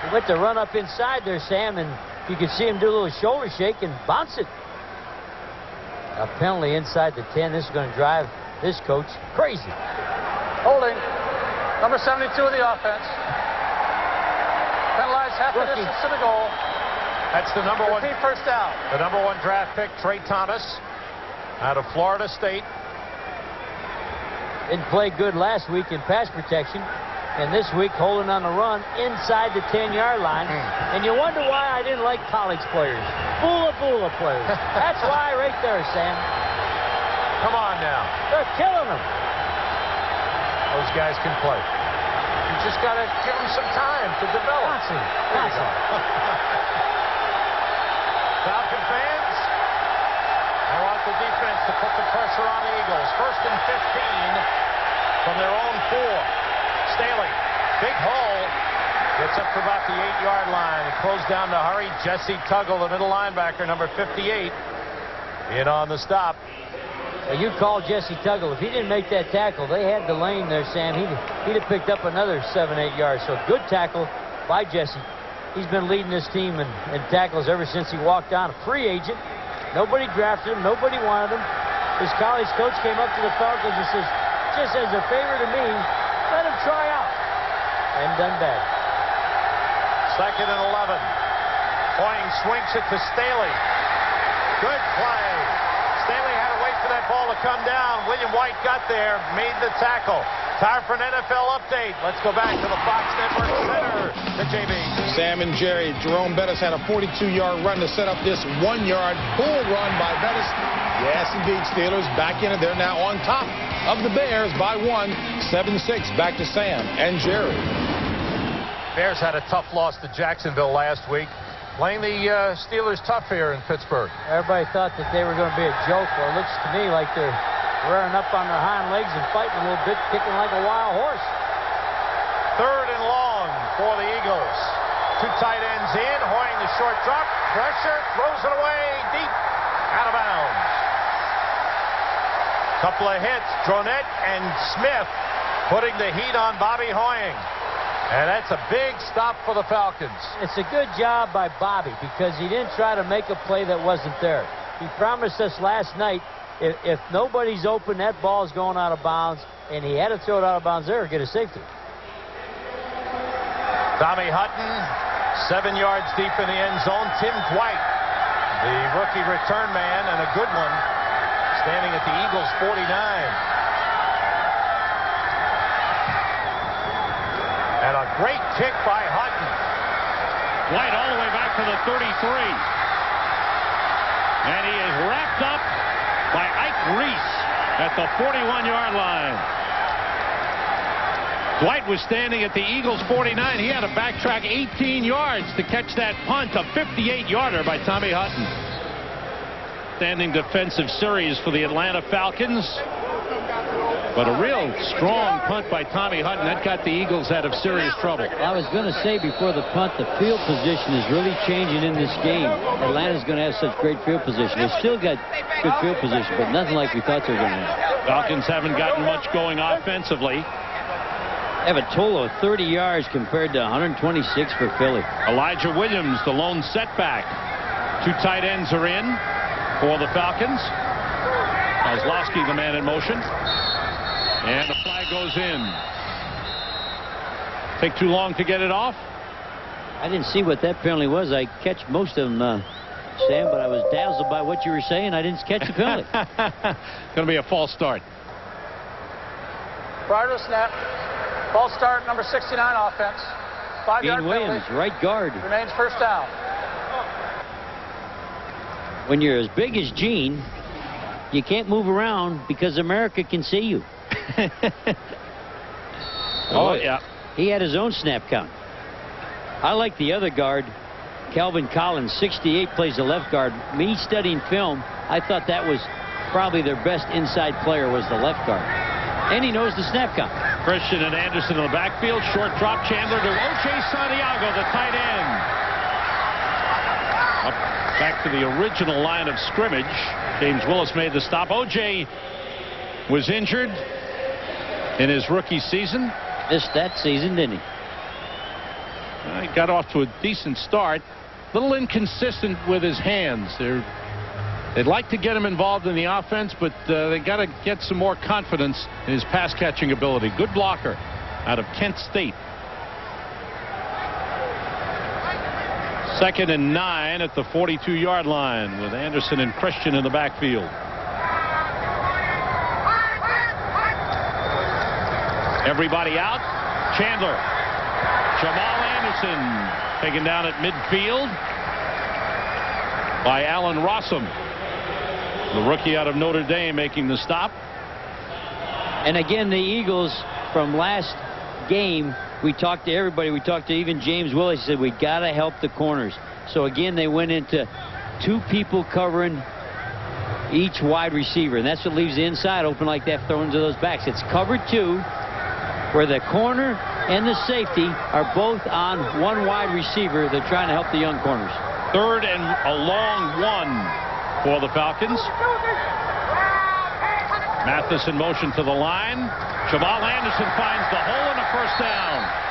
He went to run up inside there, Sam, and you could see him do a little shoulder shake and bounce it. A penalty inside the 10. This is going to drive this coach crazy. Holding. Number 72 of the offense. Penalized half the distance to the goal. That's the number 1. First down. The number 1 draft pick, Trey Thomas, out of Florida State. Didn't play good last week in pass protection. And this week, holding on the run inside the 10-yard line. And you wonder why I didn't like college players. Bula players. That's why right there, Sam. Come on now. They're killing them. Those guys can play. You just got to give them some time to develop. Falcon fans, I want the defense to put the pressure on the Eagles. 1st and 15 from their own 4. Staley, big hole, gets up to about the 8-yard line. It closed down to hurry. Jesse Tuggle, the middle linebacker, number 58, in on the stop. Well, you called Jesse Tuggle. If he didn't make that tackle, they had the lane there, Sam. He'd have picked up another 7-8 yards. So good tackle by Jesse. He's been leading this team in tackles ever since he walked on. A free agent. Nobody drafted him. Nobody wanted him. His college coach came up to the Falcons and says, just as a favor to me, let him try out. And done bad. 2nd and 11. Hoying swings it to Staley. Good play. Staley had to wait for that ball to come down. William White got there, made the tackle. Time for an NFL update. Let's go back to the Fox Network Center to JB. Sam and Jerry, Jerome Bettis had a 42-yard run to set up this 1-yard bull run by Bettis. Yes, indeed, Steelers back in it. They're now on top of the Bears by 1, 7-6. Back to Sam and Jerry. Bears had a tough loss to Jacksonville last week. Playing the Steelers tough here in Pittsburgh. Everybody thought that they were going to be a joke. Well, it looks to me like they're rearing up on their hind legs and fighting a little bit, kicking like a wild horse. 3rd and long for the Eagles. 2 tight ends in. Hoying the short drop. Pressure. Throws it away. Deep. Out of bounds. Couple of hits. Dronette and Smith putting the heat on Bobby Hoying. And that's a big stop for the Falcons. It's a good job by Bobby because he didn't try to make a play that wasn't there. He promised us last night if nobody's open, that ball's going out of bounds, and he had to throw it out of bounds there or get a safety. Tommy Hutton, 7 yards deep in the end zone. Tim Dwight, the rookie return man, and a good one, standing at the Eagles' 49. And a great kick by Hutton. White all the way back to the 33. And he is wrapped up by Ike Reese at the 41-yard line. Dwight was standing at the Eagles' 49. He had to backtrack 18 yards to catch that punt, a 58-yarder by Tommy Hutton. Standing defensive series for the Atlanta Falcons. But a real strong punt by Tommy Hutton. That got the Eagles out of serious trouble. I was going to say before the punt, the field position is really changing in this game. Atlanta's going to have such great field position. They still got good field position, but nothing like we thought they were going to have. Falcons haven't gotten much going offensively. They have a total of 30 yards compared to 126 for Philly. Elijah Williams, the lone setback. 2 tight ends are in for the Falcons. Kozlowski, the man in motion. And the flag goes in. Take too long to get it off? I didn't see what that penalty was. I catch most of them, Sam, but I was dazzled by what you were saying. I didn't catch the penalty. Going to be a false start. Prior to the snap, false start, number 69 offense. 5-yard Gene Williams, right guard. Remains first down. When you're as big as Gene, you can't move around because America can see you. Oh, yeah. He had his own snap count. I like the other guard, Calvin Collins, 68, plays the left guard. Me studying film, I thought that was probably their best inside player was the left guard. And he knows the snap count. Christian and Anderson in the backfield. Short drop. Chandler to O.J. Santiago, the tight end. Up back to the original line of scrimmage. James Willis made the stop. O.J. was injured in his rookie season. Missed that season, didn't he? He got off to a decent start. A little inconsistent with his hands. They'd like to get him involved in the offense, but they got to get some more confidence in his pass catching ability. Good blocker out of Kent State. 2nd and 9 at the 42-yard line with Anderson and Christian in the backfield. Everybody out. Chandler. Jamal Anderson taken down at midfield by Allen Rossum, the rookie out of Notre Dame, making the stop. And again, the Eagles from last game, we talked to everybody. We talked to even James Willis. He said we got to help the corners. So again, they went into 2 people covering each wide receiver, and that's what leaves the inside open like that, throwing to those backs. It's cover 2, where the corner and the safety are both on one wide receiver. They're trying to help the young corners. 3rd and a long 1 for the Falcons. Mathis in motion to the line. Jamal Anderson finds the hole in the first down.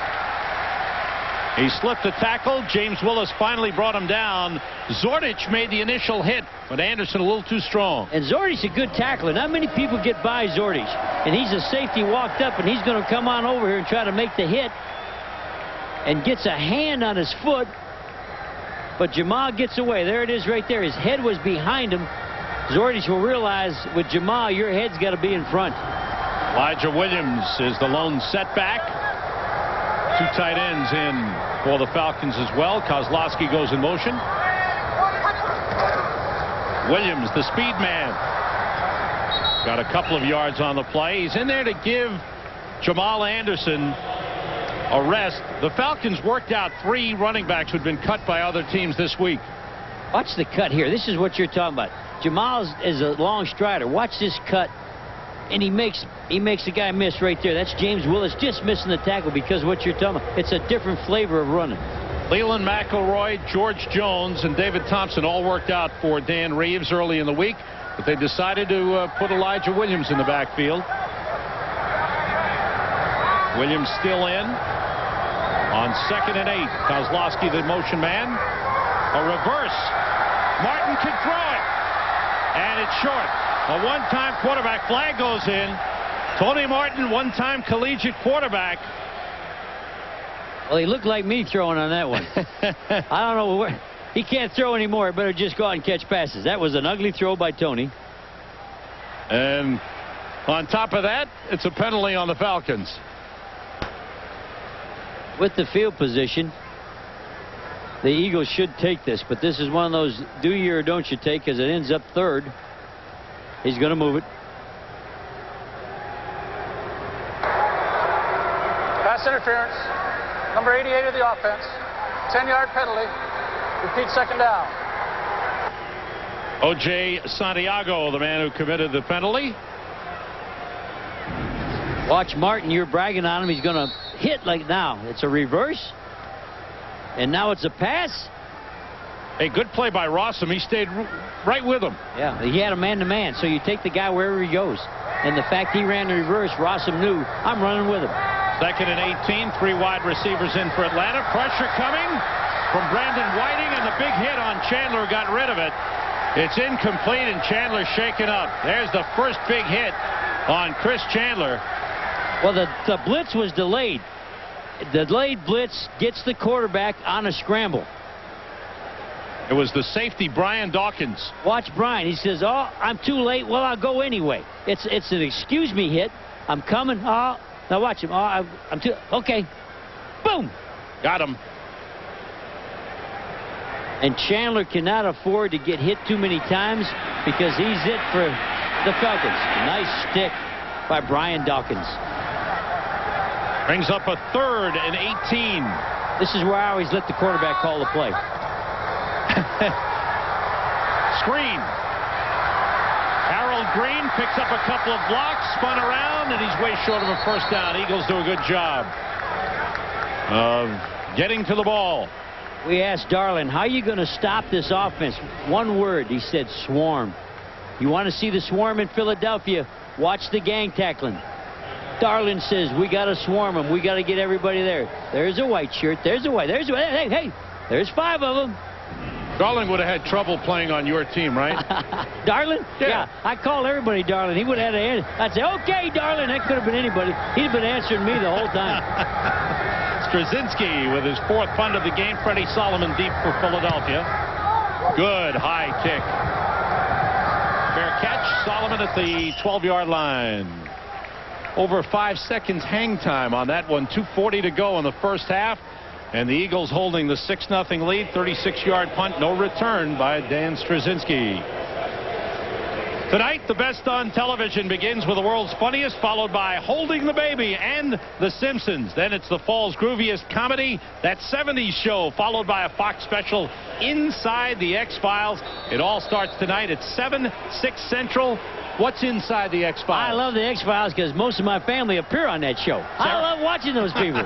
He slipped a tackle. James Willis finally brought him down. Zordich made the initial hit, but Anderson a little too strong. And Zordich's a good tackler. Not many people get by Zordich. And he's a safety, walked up, and he's going to come on over here and try to make the hit. And gets a hand on his foot. but Jamal gets away. There it is right there. His head was behind him. Zordich will realize with Jamal, your head's got to be in front. Elijah Williams is the lone setback. 2 tight ends in for the Falcons as well. Kozlowski goes in motion. Williams, the speed man, got a couple of yards on the play. He's in there to give Jamal Anderson a rest. The Falcons worked out 3 running backs who'd been cut by other teams this week. Watch the cut here. This is what you're talking about. Jamal is a long strider. Watch this cut. And he makes the guy miss right there. That's James Willis just missing the tackle because of what you're talking about. It's a different flavor of running. Leland McElroy, George Jones, and David Thompson all worked out for Dan Reeves early in the week, but they decided to put Elijah Williams in the backfield. Williams still in on 2nd and 8. Kozlowski, the motion man. A reverse. Martin can throw it, and it's short. A one-time quarterback flag goes in. Tony Martin, one-time collegiate quarterback. Well, he looked like me throwing on that one. I don't know where. He can't throw anymore. Better just go out and catch passes. That was an ugly throw by Tony. And on top of that, it's a penalty on the Falcons. With the field position, the Eagles should take this, but this is one of those do you or don't you take because it ends up 3rd. He's going to move it. Pass interference. Number 88 of the offense. 10-yard penalty. Repeat 2nd down. O.J. Santiago, the man who committed the penalty. Watch Martin. You're bragging on him. He's going to hit like now. It's a reverse. And now it's a pass. A good play by Rossum. He stayed right with him. Yeah, he had a man-to-man, so you take the guy wherever he goes. And the fact he ran the reverse, Rossum knew, I'm running with him. 2nd and 18, 3 wide receivers in for Atlanta. Pressure coming from Brandon Whiting, and the big hit on Chandler got rid of it. It's incomplete, and Chandler shaken up. There's the first big hit on Chris Chandler. Well, the blitz was delayed. The delayed blitz gets the quarterback on a scramble. It was the safety, Brian Dawkins. Watch Brian. He says, oh, I'm too late. Well, I'll go anyway. It's an excuse me hit. I'm coming. Oh, now watch him. Oh, I'm too. Okay. Boom. Got him. And Chandler cannot afford to get hit too many times because he's it for the Falcons. Nice stick by Brian Dawkins. Brings up a 3rd and 18. This is where I always let the quarterback call the play. Screen. Harold Green picks up a couple of blocks, spun around, and he's way short of a 1st down. Eagles do a good job of getting to the ball. We asked Darlin, how are you going to stop this offense? One word. He said swarm. You want to see the swarm in Philadelphia? Watch the gang tackling. Darlin says we got to swarm them. We got to get everybody there. There's a white shirt. There's a white. There's a white. Hey. There's 5 of them. Darlin would have had trouble playing on your team, right? Darlin? Yeah. I call everybody Darlin. He would have had an answer. I'd say, okay, Darlin. That could have been anybody. He'd have been answering me the whole time. Straczynski with his 4th punt of the game. Freddie Solomon deep for Philadelphia. Good high kick. Fair catch. Solomon at the 12-yard line. Over 5 seconds hang time on that one. 2:40 to go in the 1st half. And the Eagles holding the 6-0 lead. 36-yard punt, no return by Dan Straczynski. Tonight, the best on television begins with the world's funniest, followed by Holding the Baby and The Simpsons. Then it's the fall's grooviest comedy, That 70s Show, followed by a Fox special, Inside the X-Files. It all starts tonight at 7, 6 Central. What's inside the X-Files? I love the X-Files because most of my family appear on that show. I love watching those people.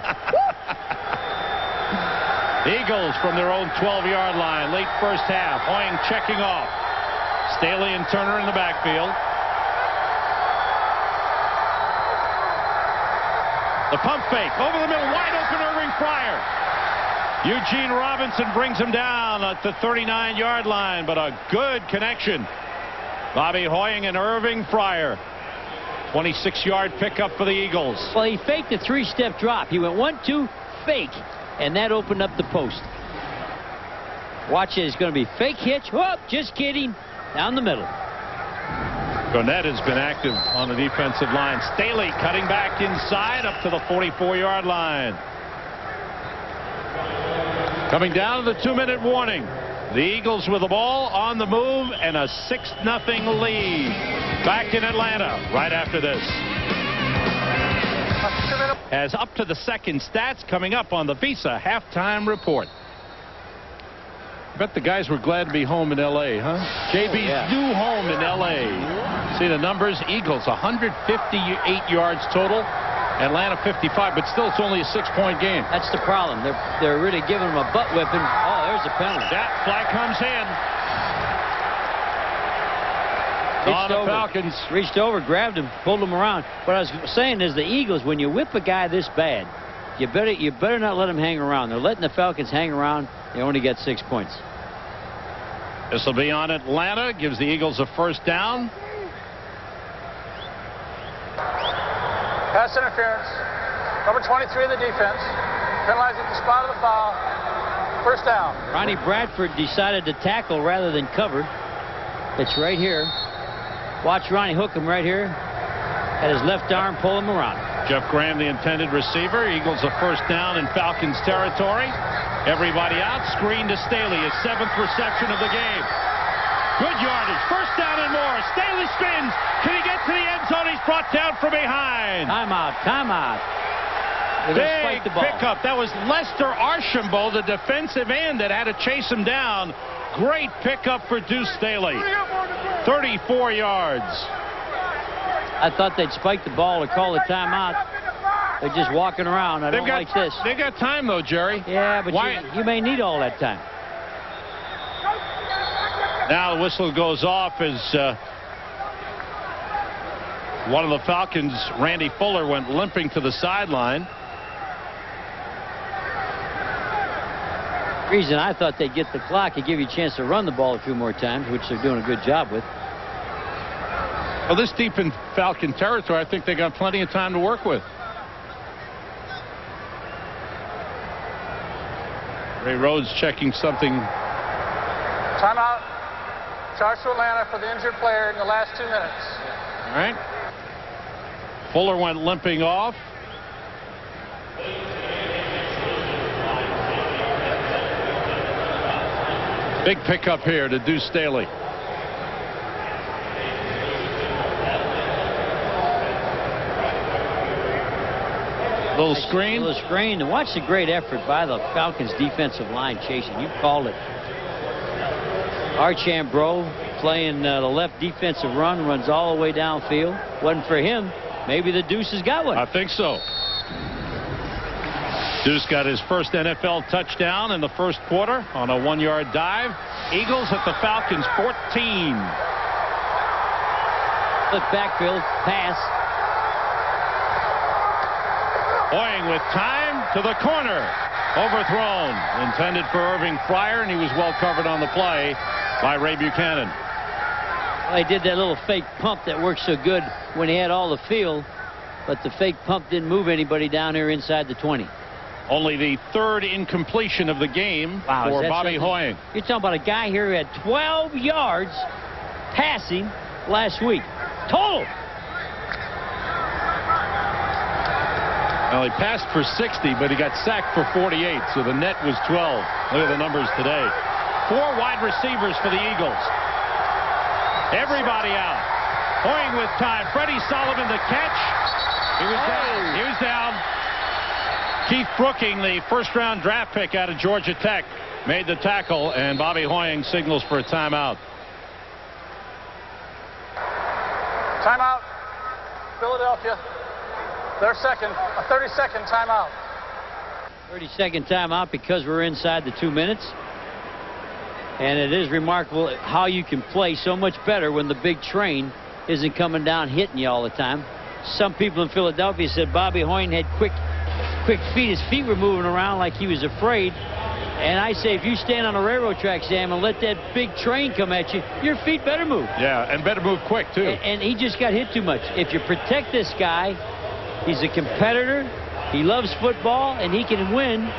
Eagles from their own 12-yard line. Late 1st half. Hoying checking off. Staley and Turner in the backfield. The pump fake. Over the middle. Wide open Irving Fryer. Eugene Robinson brings him down at the 39-yard line, but a good connection. Bobby Hoying and Irving Fryer. 26-yard pickup for the Eagles. Well, he faked a 3-step drop. He went 1-2, fake, and that opened up the post. Watch it. It's going to be fake hitch. Whoop, just kidding. Down the middle. Gurnett has been active on the defensive line. Staley cutting back inside up to the 44-yard line. Coming down to the 2-minute warning. The Eagles with the ball on the move and a 6-0 lead. Back in Atlanta right after this. As up to the second stats coming up on the Visa halftime report. Bet the guys were glad to be home in L.A., huh? JB's new home in L.A. See the numbers. Eagles 158 yards total. Atlanta 55, but still it's only a 6-point game. That's the problem. They're really giving them a butt whipping. Oh, there's a penalty. That flag comes in. On the Falcons. Reached over, grabbed him, pulled him around. What I was saying is the Eagles, when you whip a guy this bad, you better not let him hang around. They're letting the Falcons hang around. They only get 6 points. This will be on Atlanta. Gives the Eagles a first down. Pass interference. Number 23 in the defense. Penalized at the spot of the foul. First down. Ronnie Bradford decided to tackle rather than cover. It's right here. Watch Ronnie hook him right here. At his left arm, pull him around. Jeff Graham, the intended receiver. Eagles a first down in Falcons territory. Everybody out. Screen to Staley. His 7th reception of the game. Good yardage. First down and more. Staley spins. Can he get to the end zone? He's brought down from behind. Timeout. Timeout. Big pickup. That was Lester Archambault, the defensive end, that had to chase him down. Great pickup for Deuce Staley. 34 yards. I thought they'd spike the ball or call the timeout. They're just walking around. I don't like this. They got time, though, Jerry. Yeah, but you may need all that time. Now the whistle goes off as one of the Falcons, Randy Fuller, went limping to the sideline. The reason I thought they'd get the clock and give you a chance to run the ball a few more times, which they're doing a good job with. Well, this deep in Falcon territory, I think they got plenty of time to work with. Ray Rhodes checking something. Timeout. Charge to Atlanta for the injured player in the last 2 minutes. All right. Fuller went limping off. Big pickup here to Deuce Staley. Little screen. Little screen. And watch the great effort by the Falcons defensive line chasing. You called it. Archambault playing the left defensive run, runs all the way downfield. Wasn't for him. Maybe the Deuce has got one. I think so. Deuce got his first NFL touchdown in the first quarter on a 1-yard dive. Eagles at the Falcons 14. Flip backfield pass. Boying with time to the corner. Overthrown. Intended for Irving Fryer, and he was well covered on the play by Ray Buchanan. Well, he did that little fake pump that worked so good when he had all the field, but the fake pump didn't move anybody down here inside the 20. Only the 3rd incompletion of the game for Bobby Hoying. You're talking about a guy here who had 12 yards passing last week. Total. Well, he passed for 60, but he got sacked for 48, so the net was 12. Look at the numbers today. 4 wide receivers for the Eagles. Everybody out. Hoying with time. Freddie Sullivan the catch. He was down. He was down. Keith Brooking, the first-round draft pick out of Georgia Tech, made the tackle, and Bobby Hoying signals for a timeout. Timeout. Philadelphia. Their second, a 30-second timeout. 30-second timeout because we're inside the 2 minutes. And it is remarkable how you can play so much better when the big train isn't coming down hitting you all the time. Some people in Philadelphia said Bobby Hoying had quick feet. His feet were moving around like he was afraid. And I say if you stand on a railroad track, Sam, and let that big train come at you, your feet better move. Yeah, and better move quick, too. And he just got hit too much. If you protect this guy, he's a competitor. He loves football, and he can win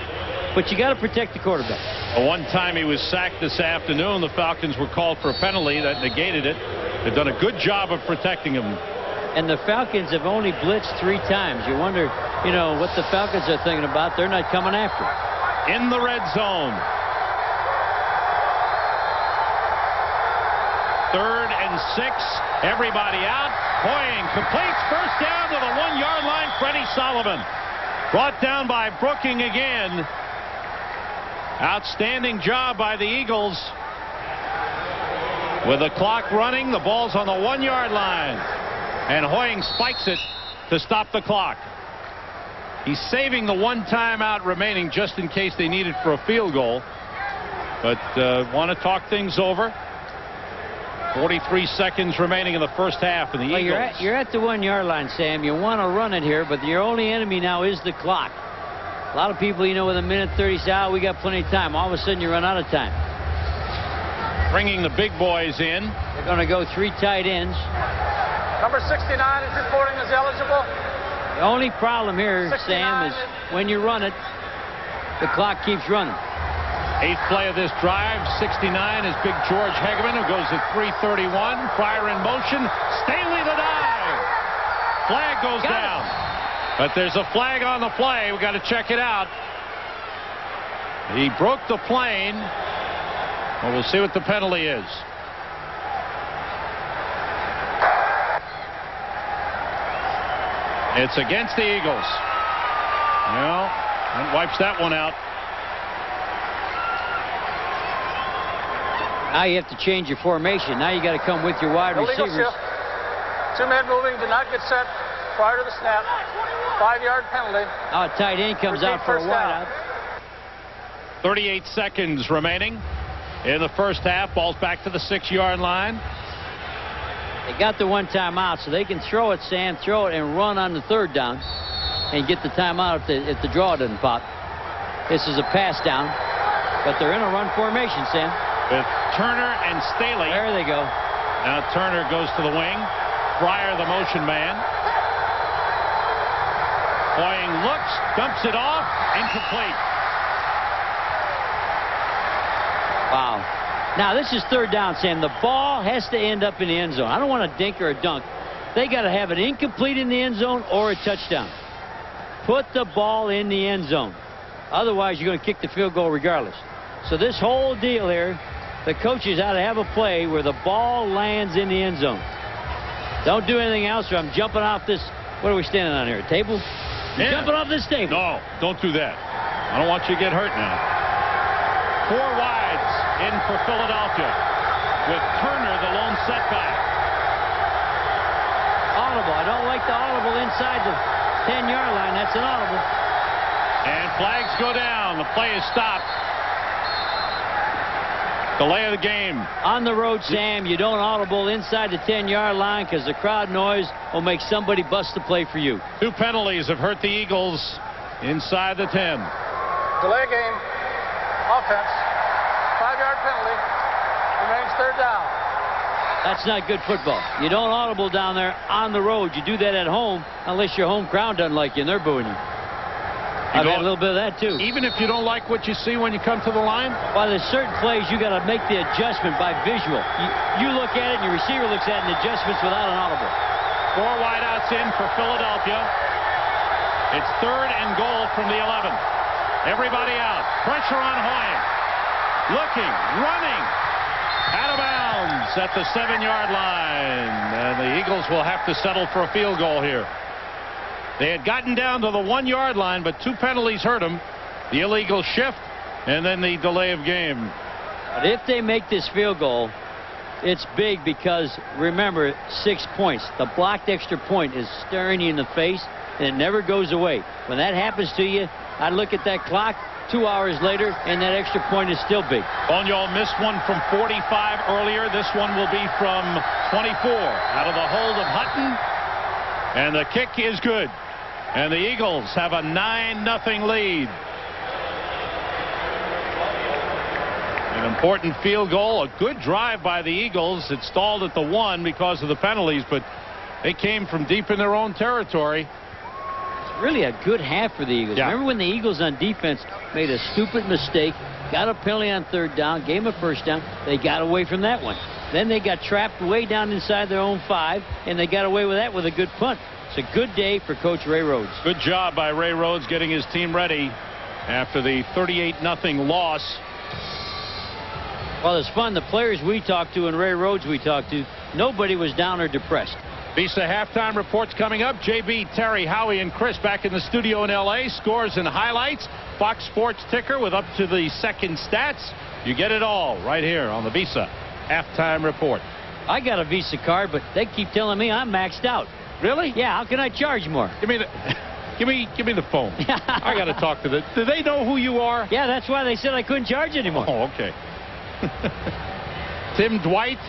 But you got to protect the quarterback. One time he was sacked this afternoon. The Falcons were called for a penalty that negated it. They've done a good job of protecting him. And the Falcons have only blitzed 3 times. You wonder, you know, what the Falcons are thinking about. They're not coming after. In the red zone. 3rd and 6. Everybody out. Hoying completes. First down to the 1-yard line. Freddie Sullivan. Brought down by Brooking again. Outstanding job by the Eagles. With the clock running, the ball's on the 1-yard line. And Hoying spikes it to stop the clock. He's saving the 1 timeout remaining just in case they need it for a field goal. But want to talk things over. 43 seconds remaining in the first half. And the Eagles. You're at the 1-yard line, Sam. You want to run it here, but your only enemy now is the clock. A lot of people, you know, with a minute 30 say, oh, we got plenty of time. All of a sudden, you run out of time. Bringing the big boys in. They're going to go 3 tight ends. Number 69 is reporting as eligible. The only problem here, Sam, is when you run it, the clock keeps running. 8th play of this drive. 69 is Big George Hegeman, who goes at 3:31. Fryer in motion. Staley the dive. Flag goes down. But there's a flag on the play. We got to check it out. He broke the plane. Well, we'll see what the penalty is. It's against the Eagles. Well, that wipes that one out. Now you have to change your formation. Now you got to come with your wide receivers. Shift. 2 men moving, did not get set prior to the snap. 5-yard penalty. Now a tight end comes out for a wideout. 38 seconds remaining in the first half. Ball's back to the 6-yard line. They got the 1 timeout, so they can throw it, Sam, throw it, and run on the 3rd down and get the timeout if the draw doesn't pop. This is a pass down, but they're in a run formation, Sam. With Turner and Staley. There they go. Now Turner goes to the wing. Fryer, the motion man. Hoying looks, dumps it off, incomplete. Wow. Now this is 3rd down, Sam. The ball has to end up in the end zone. I don't want a dink or a dunk. They got to have it incomplete in the end zone or a touchdown. Put the ball in the end zone. Otherwise, you're going to kick the field goal regardless. So this whole deal here, the coaches ought to have a play where the ball lands in the end zone. Don't do anything else, or I'm jumping off this. What are we standing on here? A table? You're jumping off this table. No, don't do that. I don't want you to get hurt now. 4 wides in for Philadelphia with Turner the lone setback. Audible. I don't like the audible inside the 10-yard line. That's an audible. And flags go down. The play is stopped. Delay of the game. On the road, Sam, you don't audible inside the 10-yard line because the crowd noise will make somebody bust the play for you. 2 penalties have hurt the Eagles inside the 10. Delay game. Offense. 5-yard penalty. Remains 3rd down. That's not good football. You don't audible down there on the road. You do that at home unless your home crowd doesn't like you and they're booing you. I've had a little bit of that, too. Even if you don't like what you see when you come to the line? Well, there's certain plays you got to make the adjustment by visual. You look at it and your receiver looks at it and adjustments without an audible. 4 wideouts in for Philadelphia. It's 3rd and goal from the 11. Everybody out. Pressure on Hoying. Looking, running. Out of bounds at the 7-yard line. And the Eagles will have to settle for a field goal here. They had gotten down to the 1-yard line, but 2 penalties hurt them. The illegal shift and then the delay of game. But if they make this field goal, it's big because, remember, 6 points. The blocked extra point is staring you in the face, and it never goes away. When that happens to you, I look at that clock 2 hours later, and that extra point is still big. Boneyall missed one from 45 earlier. This one will be from 24. Out of the hold of Hutton, and the kick is good. And the Eagles have a 9-0 lead. An important field goal, a good drive by the Eagles. It stalled at the 1 because of the penalties, but they came from deep in their own territory. really a good half for the Eagles. Yeah. Remember when the Eagles on defense made a stupid mistake, got a penalty on 3rd down, gave them a 1st down. They got away from that one. Then they got trapped way down inside their own 5, and they got away with that with a good punt. It's a good day for Coach Ray Rhodes. Good job by Ray Rhodes getting his team ready after the 38-0 loss. Well, it's fun. The players we talked to and Ray Rhodes we talked to, nobody was down or depressed. Visa halftime reports coming up. JB, Terry, Howie, and Chris back in the studio in L.A. Scores and highlights. Fox Sports ticker with up to the second stats. You get it all right here on the Visa halftime report. I got a Visa card, but they keep telling me I'm maxed out. Really? Yeah, how can I charge more? Give me the phone. I got to talk to them. Do they know who you are? Yeah, that's why they said I couldn't charge anymore. Oh, okay. Tim Dwight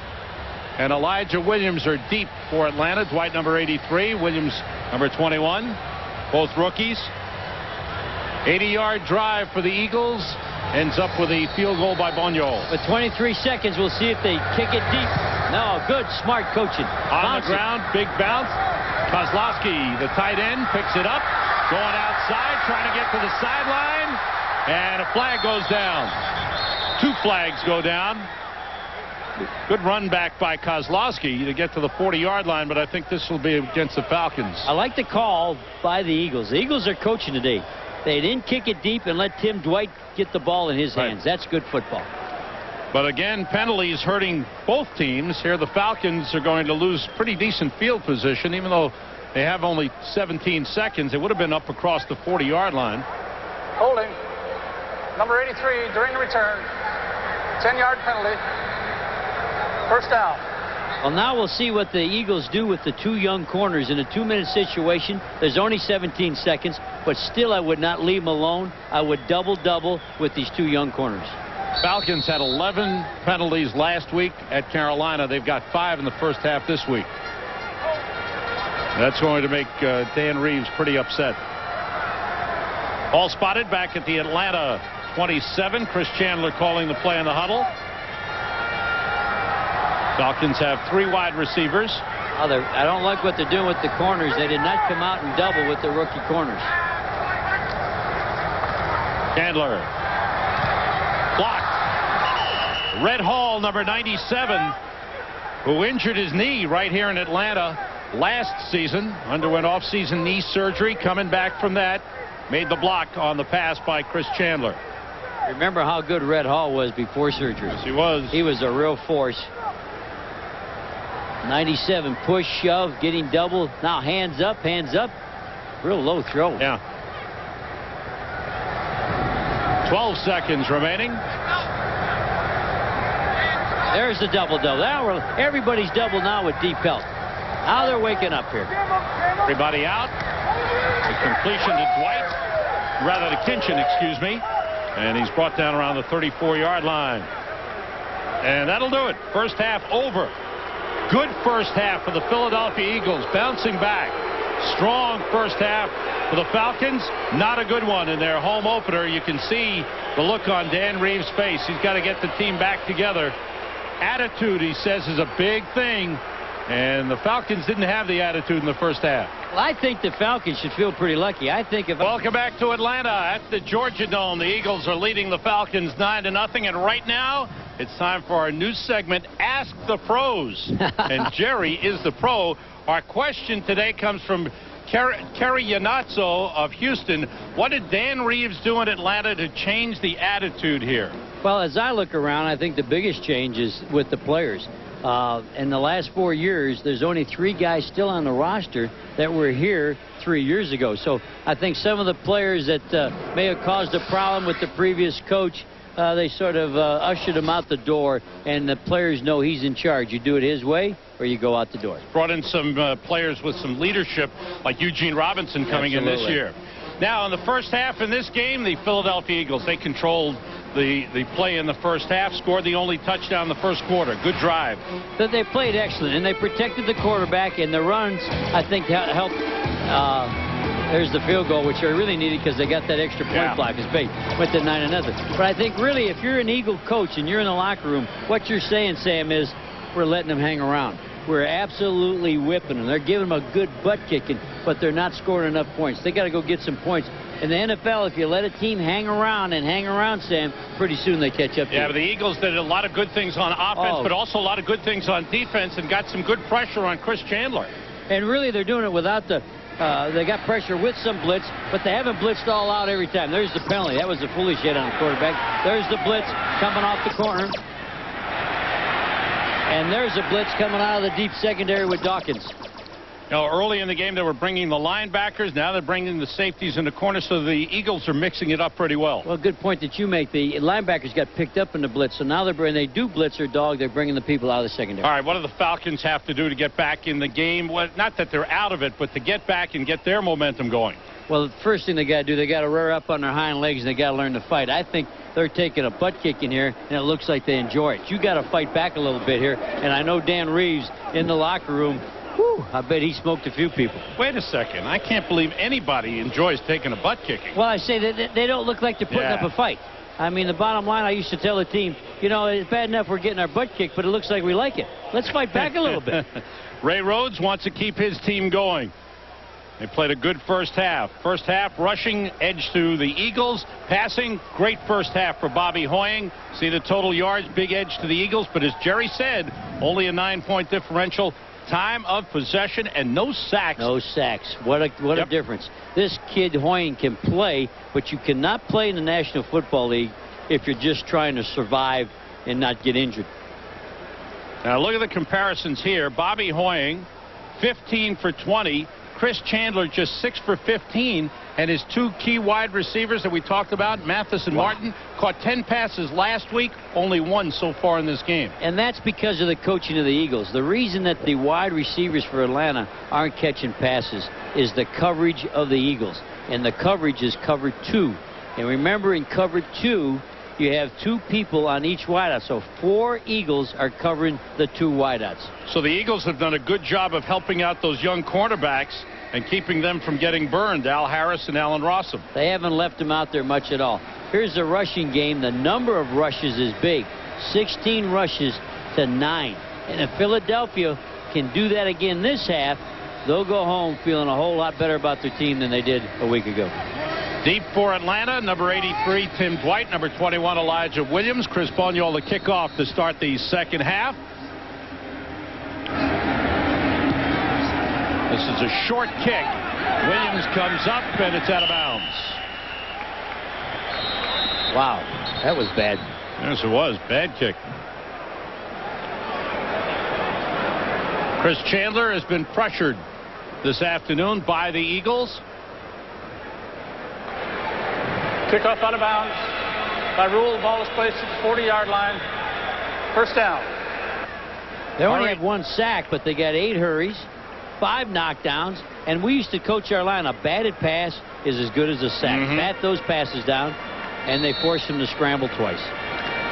and Elijah Williams are deep for Atlanta. Dwight number 83, Williams number 21, both rookies. 80-yard drive for the Eagles. Ends up with a field goal by Bonio. With 23 seconds, we'll see if they kick it deep. No, good, smart coaching. On the ground, big bounce. Kozlowski, the tight end, picks it up. Going outside, trying to get to the sideline. And a flag goes down. 2 flags go down. Good run back by Kozlowski to get to the 40-yard line, but I think this will be against the Falcons. I like the call by the Eagles. The Eagles are coaching today. They didn't kick it deep and let Tim Dwight get the ball in his hands. That's good football. But again, penalties hurting both teams. Here the Falcons are going to lose pretty decent field position, even though they have only 17 seconds. It would have been up across the 40-yard line. Holding. Number 83 during the return. 10-yard penalty. 1st down. Well, now we'll see what the Eagles do with the 2 young corners in a 2-minute situation. There's only 17 seconds, but still I would not leave them alone. I would double with these 2 young corners. Falcons had 11 penalties last week at Carolina. They've got 5 in the first half this week. That's going to make Dan Reeves pretty upset. All spotted back at the Atlanta 27. Chris Chandler calling the play in the huddle. Falcons have 3 wide receivers. Oh, I don't like what they're doing with the corners. They did not come out and double with the rookie corners. Chandler. Blocked. Red Hall, number 97, who injured his knee right here in Atlanta last season. Underwent off-season knee surgery. Coming back from that. Made the block on the pass by Chris Chandler. Remember how good Red Hall was before surgery. Yes, he was. He was a real force. 97, push, shove, getting double. Now hands up. Real low throw. Yeah. 12 seconds remaining. There's the double-double. Now everybody's double now with deep help. Now they're waking up here. Everybody out. The completion to Dwight. Rather to Kinchin, excuse me. And he's brought down around the 34-yard line. And that'll do it. First half over. Good first half for the Philadelphia Eagles, bouncing back. Strong first half for the Falcons. Not a good one in their home opener. You can see the look on Dan Reeves' face. He's got to get the team back together. Attitude, he says, is a big thing. And the Falcons didn't have the attitude in the first half. Well, I think the Falcons should feel pretty lucky. I think if Welcome back to Atlanta at the Georgia Dome. The Eagles are leading the Falcons 9-0. And right now, it's time for our new segment, Ask the Pros. And Jerry is the pro. Our question today comes from Kerry Yanazzo of Houston. What did Dan Reeves do in Atlanta to change the attitude here? Well, as I look around, I think the biggest change is with the players. In the last 4 years, there's only 3 guys still on the roster that were here 3 years ago. So I think some of the players that may have caused a problem with the previous coach, they sort of ushered him out the door, and the players know he's in charge. You do it his way, or you go out the door. Brought in some players with some leadership, like Eugene Robinson coming in this year. Now, in the first half in this game, the Philadelphia Eagles, they controlled the play in the first half, scored the only touchdown in the first quarter. Good drive. But they played excellent, and they protected the quarterback, and the runs, I think, helped. There's the field goal, which they really needed because they got that extra point block as bait. Went to 9-0. But I think, really, if you're an Eagle coach and you're in the locker room, what you're saying, Sam, is we're letting them hang around. we're absolutely whipping them. They're giving them a good butt kicking, but they're not scoring enough points. They got to go get some points. In the NFL, if you let a team hang around, Sam, pretty soon they catch up to Yeah, you. but the Eagles did a lot of good things on offense, but also a lot of good things on defense and got some good pressure on Chris Chandler. And really, they're doing it without the they got pressure with some blitz, but they haven't blitzed all out every time. There's the penalty. That was a foolish hit on the quarterback. There's the blitz coming off the corner. And there's a blitz coming out of the deep secondary with Dawkins. Early in the game, they were bringing the linebackers. Now they're bringing the safeties in the corner, so the Eagles are mixing it up pretty well. Well, good point that you make. The linebackers got picked up in the blitz, so now when they do blitz or dog, they're bringing the people out of the secondary. All right, what do the Falcons have to do to get back in the game? Well, not that they're out of it, but to get back and get their momentum going. Well, the first thing they got to do, they got to rear up on their hind legs, and they got to learn to fight. I think they're taking a butt kick in here, and it looks like they enjoy it. You got to fight back a little bit here, and I know Dan Reeves in the locker room, whew, I bet he smoked a few people. Wait a second. I can't believe anybody enjoys taking a butt kicking. Well, I say that they don't look like they're putting up a fight. I mean, the bottom line, I used to tell the team, you know, it's bad enough we're getting our butt kicked, but it looks like we like it. Let's fight back a little bit. Ray Rhodes wants to keep his team going. They played a good first half. First half, rushing, edge to the Eagles. Passing, great first half for Bobby Hoying. See the total yards, big edge to the Eagles. But as Jerry said, only a 9-point differential. Time of possession and no sacks. No sacks. What a difference. This kid Hoying can play, but you cannot play in the National Football League if you're just trying to survive and not get injured. Now look at the comparisons here. Bobby Hoying, 15 for 20. Chris Chandler just 6 for 15, and his two key wide receivers that we talked about, Mathis and Martin, caught 10 passes last week, only 1 so far in this game. And that's because of the coaching of the Eagles. The reason that the wide receivers for Atlanta aren't catching passes is the coverage of the Eagles, and the coverage is cover 2. And remember, in cover 2, you have 2 people on each wideout, so 4 Eagles are covering the 2 wideouts. So the Eagles have done a good job of helping out those young cornerbacks and keeping them from getting burned, Al Harris and Allen Rossum. They haven't left them out there much at all. Here's the rushing game. The number of rushes is big. 16 rushes to 9. And if Philadelphia can do that again this half, they'll go home feeling a whole lot better about their team than they did a week ago. Deep for Atlanta, number 83, Tim Dwight, number 21, Elijah Williams. Chris Boniol, the kickoff to start the second half. This is a short kick. Williams comes up, and it's out of bounds. Wow, that was bad. Yes, it was. Bad kick. Chris Chandler has been pressured this afternoon by the Eagles. Kickoff out of bounds. By rule, the ball is placed at the 40-yard line. First down. They only have 1 sack, but they got 8 hurries, 5 knockdowns, and we used to coach our line. A batted pass is as good as a sack. Bat those passes down, and they force them to scramble twice.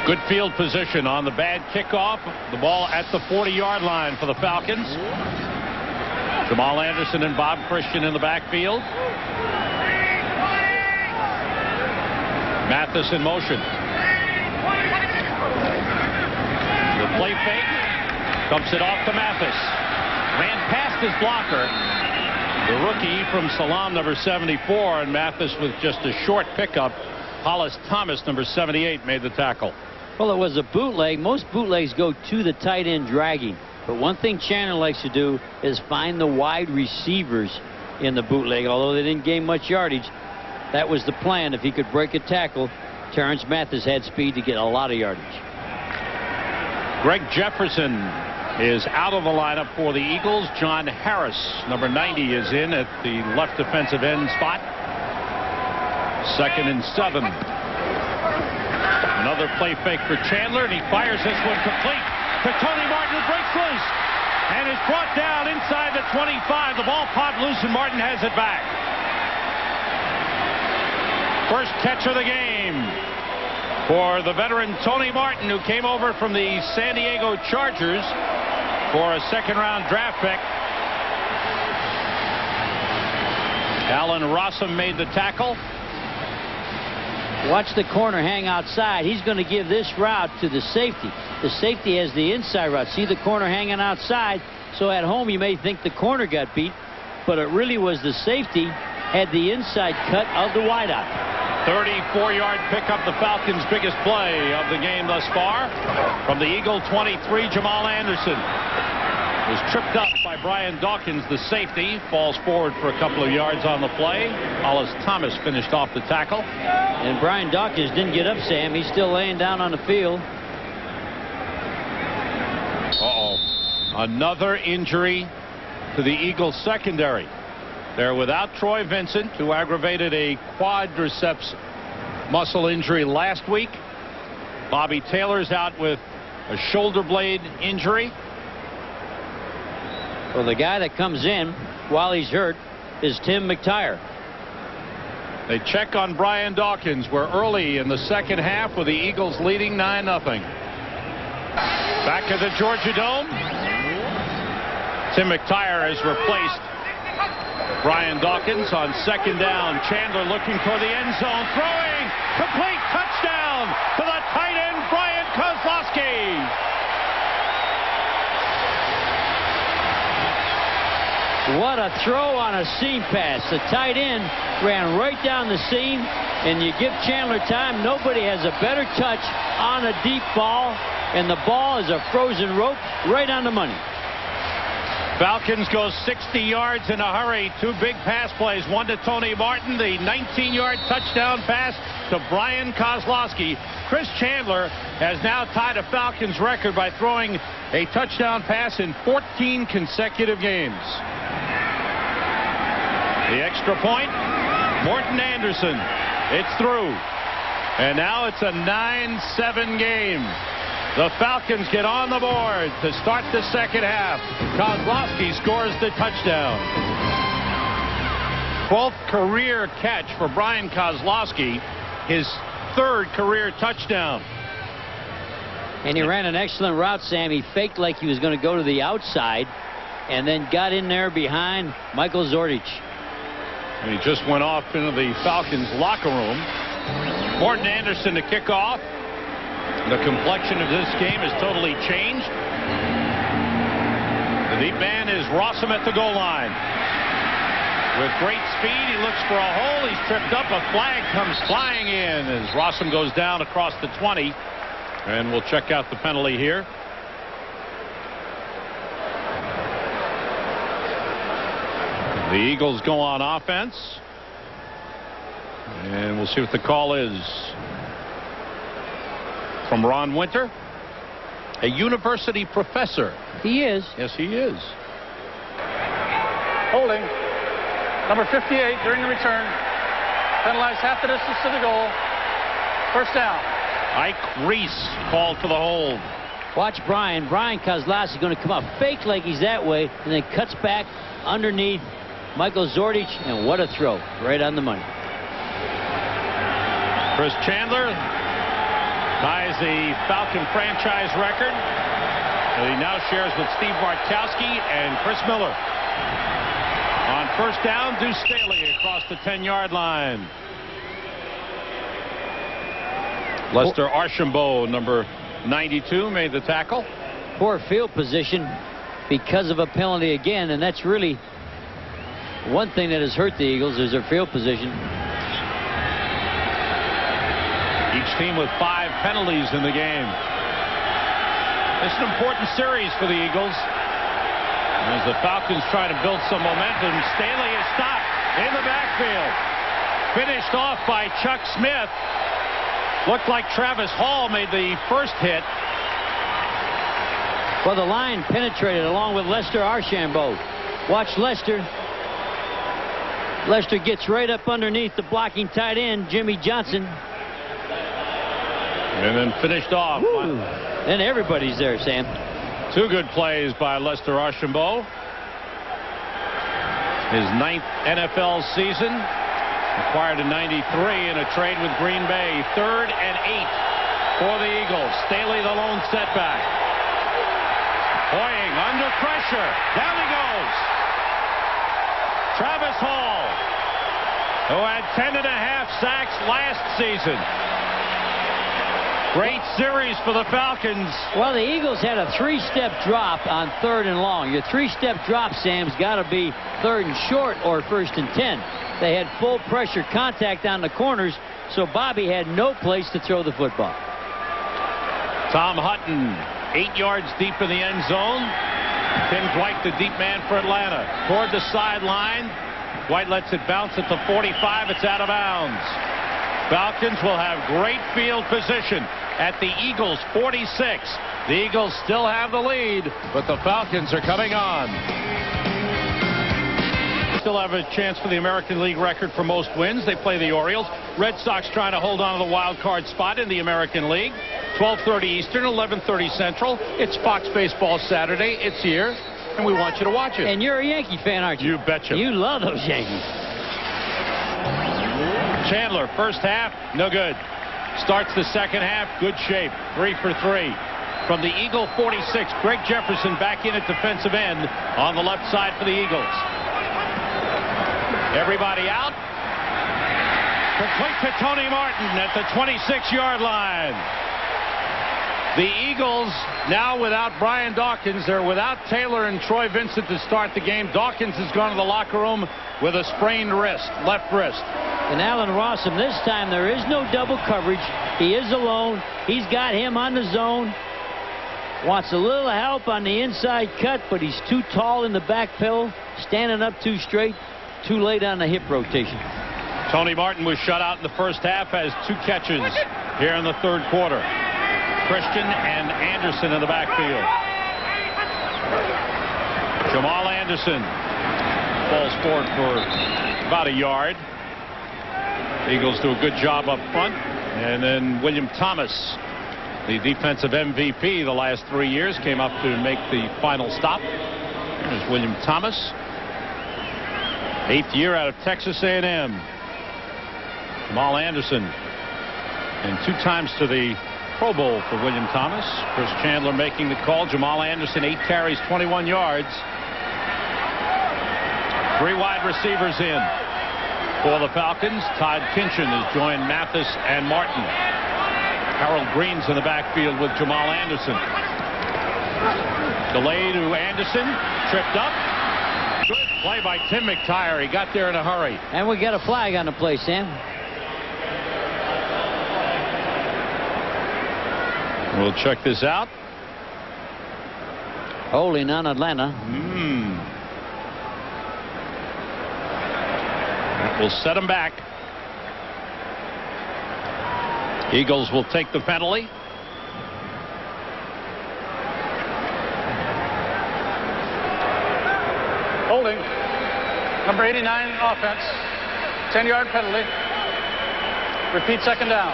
Good field position on the bad kickoff. The ball at the 40-yard line for the Falcons. Jamal Anderson and Bob Christian in the backfield. Mathis in motion. The play fake. Dumps it off to Mathis. Ran past his blocker. The rookie from Salam, number 74, and Mathis with just a short pickup. Hollis Thomas, number 78, made the tackle. Well, it was a bootleg. Most bootlegs go to the tight end dragging. But one thing Chandler likes to do is find the wide receivers in the bootleg. Although they didn't gain much yardage, that was the plan. If he could break a tackle, Terrence Mathis had speed to get a lot of yardage. Greg Jefferson is out of the lineup for the Eagles. John Harris, number 90, is in at the left defensive end spot. 2nd and 7. Another play fake for Chandler, and he fires this one complete to Tony Martin, who breaks loose and is brought down inside the 25. The ball popped loose, and Martin has it back. First catch of the game for the veteran Tony Martin, who came over from the San Diego Chargers for a 2nd-round draft pick. Allen Rossum made the tackle. Watch the corner hang outside. He's going to give this route to the safety. The safety has the inside route. See the corner hanging outside. So at home, you may think the corner got beat, but it really was the safety had the inside cut of the wideout. 34-yard pickup, the Falcons' biggest play of the game thus far. From the Eagle 23, Jamal Anderson was tripped up by Brian Dawkins, the safety. Falls forward for a couple of yards on the play. Hollis Thomas finished off the tackle. And Brian Dawkins didn't get up, Sam. He's still laying down on the field. Another injury to the Eagles secondary. They're without Troy Vincent, who aggravated a quadriceps muscle injury last week. Bobby Taylor's out with a shoulder blade injury. Well, the guy that comes in while he's hurt is Tim McTire. They check on Brian Dawkins. We're early in the second half with the Eagles leading 9-0. Back at the Georgia Dome. Tim McTire has replaced Brian Dawkins on second down. Chandler looking for the end zone. Throwing. Complete touchdown to the tight end, Brian Kozlowski. What a throw on a seam pass. The tight end ran right down the seam, and you give Chandler time. Nobody has a better touch on a deep ball, and the ball is a frozen rope right on the money. Falcons go 60 yards in a hurry. Two big pass plays. One to Tony Martin, the 19-yard touchdown pass to Brian Kozlowski. Chris Chandler has now tied a Falcons record by throwing a touchdown pass in 14 consecutive games. The extra point, Morton Anderson. It's through. And now it's a 9-7 game. The Falcons get on the board to start the second half. Kozlowski scores the touchdown. 12th career catch for Brian Kozlowski. His third career touchdown. And he ran an excellent route, Sam. He faked like he was going to go to the outside and then got in there behind Michael Zordich. And he just went off into the Falcons locker room. Morton Anderson to kick off. The complexion of this game has totally changed. The deep man is Rossum at the goal line. With great speed, he looks for a hole. He's tripped up. A flag comes flying in as Rossum goes down across the 20. And we'll check out the penalty here. The Eagles go on offense. And we'll see what the call is. From Ron Winter, a university professor. He is. Yes, he is. Holding. Number 58 during the return. Penalized half the distance to the goal. First down. Ike Reese called for the hold. Watch Brian. Brian Kozlowski is going to come up fake like he's that way and then cuts back underneath Michael Zordich, and what a throw. Right on the money. Chris Chandler ties the Falcon franchise record that he now shares with Steve Bartkowski and Chris Miller. On first down, Deuce Staley across the 10-yard line. Lester Archambault, number 92, made the tackle. Poor field position because of a penalty again, and that's really one thing that has hurt the Eagles is their field position. Each team with 5 penalties in the game. It's an important series for the Eagles. As the Falcons try to build some momentum, Staley is stopped in the backfield. Finished off by Chuck Smith. Looked like Travis Hall made the first hit. Well, the line penetrated along with Lester Archambault. Watch Lester. Lester gets right up underneath the blocking tight end, Jimmy Johnson. And then finished off. And everybody's there, Sam. 2 good plays by Lester Archambault. His 9th NFL season. Acquired in '93 in a trade with Green Bay. 3rd and 8 for the Eagles. Staley the lone setback. Hoying under pressure. Down he goes. Travis Hall, who had 10.5 sacks last season. Great series for the Falcons. Well, the Eagles had a 3-step drop on 3rd and long. Your 3-step drop, Sam's got to be 3rd and short or 1st and 10. They had full pressure contact on the corners, so Bobby had no place to throw the football. Tom Hutton, 8 yards deep in the end zone. Tim Dwight, the deep man for Atlanta, toward the sideline. Dwight lets it bounce at the 45. It's out of bounds. Falcons will have great field position at the Eagles' 46. The Eagles still have the lead, but the Falcons are coming on. Still have a chance for the American League record for most wins. They play the Orioles. Red Sox trying to hold on to the wild card spot in the American League. 12:30 Eastern, 11:30 Central. It's Fox Baseball Saturday. It's here, and we want you to watch it. And you're a Yankee fan, aren't you? You betcha. You love those Yankees. Chandler, first half, no good. Starts the second half, good shape. 3 for 3. From the Eagle 46, Greg Jefferson back in at defensive end on the left side for the Eagles. Everybody out. Complete to Tony Martin at the 26-yard line. The Eagles now without Brian Dawkins. They're without Taylor and Troy Vincent to start the game. Dawkins has gone to the locker room with a sprained wrist, left wrist. And Allen Rossum, this time there is no double coverage. He is alone. He's got him on the zone. Wants a little help on the inside cut, but he's too tall in the back pedal. Standing up too straight. Too late on the hip rotation. Tony Martin was shut out in the first half, has 2 catches here in the third quarter. Christian and Anderson in the backfield. Jamal Anderson falls forward for about a yard. Eagles do a good job up front. And then William Thomas, the defensive MVP the last 3 years, came up to make the final stop. There's William Thomas. 8th year out of Texas A&M. Jamal Anderson. And 2 times to the Pro Bowl for William Thomas. Chris Chandler making the call. Jamal Anderson, 8 carries, 21 yards. 3 wide receivers in for the Falcons. Todd Kinchin has joined Mathis and Martin. Harold Green's in the backfield with Jamal Anderson. Delay to Anderson. Tripped up. Good play by Tim McTire. He got there in a hurry. And we got a flag on the play, Sam. We'll check this out. Holding on Atlanta. We'll set him back. Eagles will take the penalty. Holding. Number 89 offense. 10-yard penalty. Repeat second down.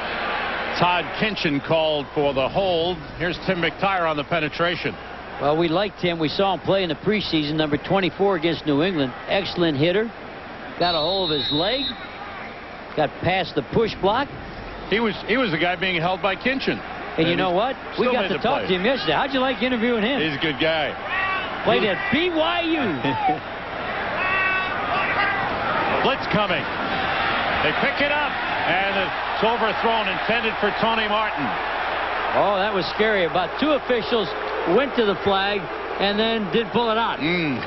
Todd Kinchin called for the hold. Here's Tim McTire on the penetration. Well, we liked him. We saw him play in the preseason, number 24 against New England. Excellent hitter. Got a hold of his leg. Got past the push block. He was the guy being held by Kinchin. And you know what? We got to talk to him yesterday. How'd you like interviewing him? He's a good guy. Played at BYU. Blitz coming. They pick it up. And it's overthrown, intended for Tony Martin. Oh, that was scary. About 2 officials went to the flag and then did pull it out.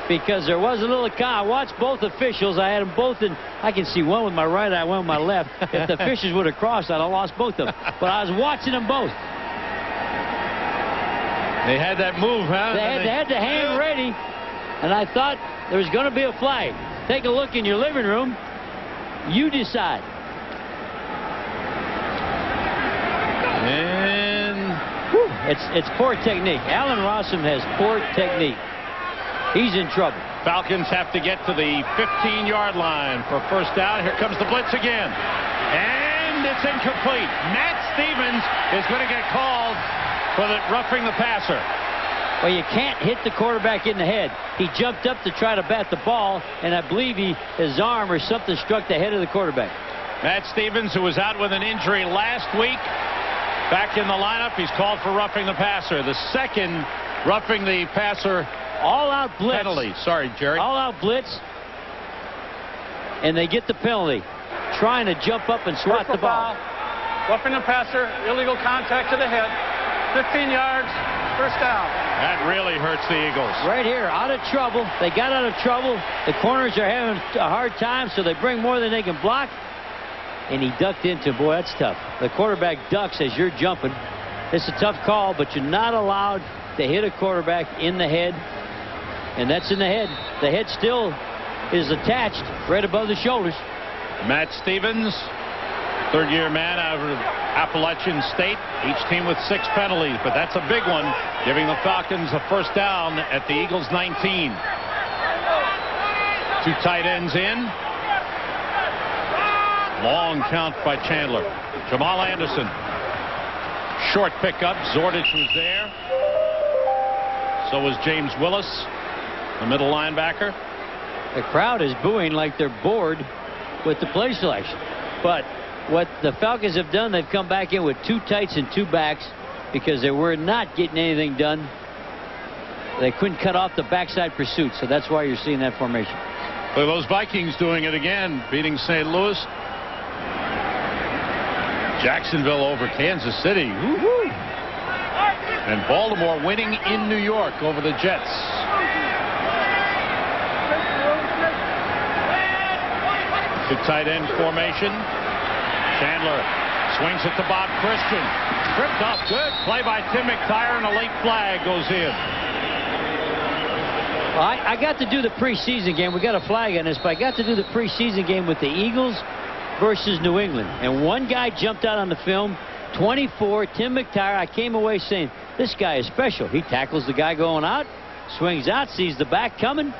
Because there was a little car. I watched both officials. I had them both in. I can see one with my right eye, one with my left. If the officials would have crossed, I'd have lost both of them. But I was watching them both. They had that move, huh? They had the hand ready. And I thought there was going to be a flag. Take a look in your living room. You decide. And it's poor technique. Allen Rossum has poor technique. He's in trouble. Falcons have to get to the 15-yard line for first down. Here comes the blitz again. And it's incomplete. Matt Stevens is going to get called for the roughing the passer. Well, you can't hit the quarterback in the head. He jumped up to try to bat the ball, and I believe his arm or something struck the head of the quarterback. Matt Stevens, who was out with an injury last week, back in the lineup. He's called for roughing the passer. The second roughing the passer all-out blitz. Penalty. Sorry, Jerry. All-out blitz, and they get the penalty. Trying to jump up and swat the ball. Roughing the passer, illegal contact to the head. 15 yards, first down. That really hurts the Eagles. Right here, out of trouble. They got out of trouble. The corners are having a hard time, so they bring more than they can block. And he ducked into, boy, that's tough. The quarterback ducks as you're jumping. It's a tough call, but you're not allowed to hit a quarterback in the head. And that's in the head. The head still is attached right above the shoulders. Matt Stevens, third-year man out of Appalachian State. Each team with 6 penalties, but that's a big one, giving the Falcons a first down at the Eagles' 19. 2 tight ends in. Long count by Chandler. Jamal Anderson. Short pickup. Zordich was there. So was James Willis, the middle linebacker. The crowd is booing like they're bored with the play selection. But what the Falcons have done, they've come back in with 2 tights and 2 backs because they were not getting anything done. They couldn't cut off the backside pursuit, so that's why you're seeing that formation. Look at those Vikings doing it again, beating St. Louis. Jacksonville over Kansas City. Woo-hoo. And Baltimore winning in New York over the Jets. The tight end formation. Chandler swings it to Bob Christian. Tripped up. Good play by Tim McTire, and a late flag goes in. Well, I got to do the preseason game. We got a flag on this, but I got to do the preseason game with the Eagles versus New England. And one guy jumped out on the film, 24, Tim McTire. I came away saying, this guy is special. He tackles the guy going out, swings out, sees the back coming,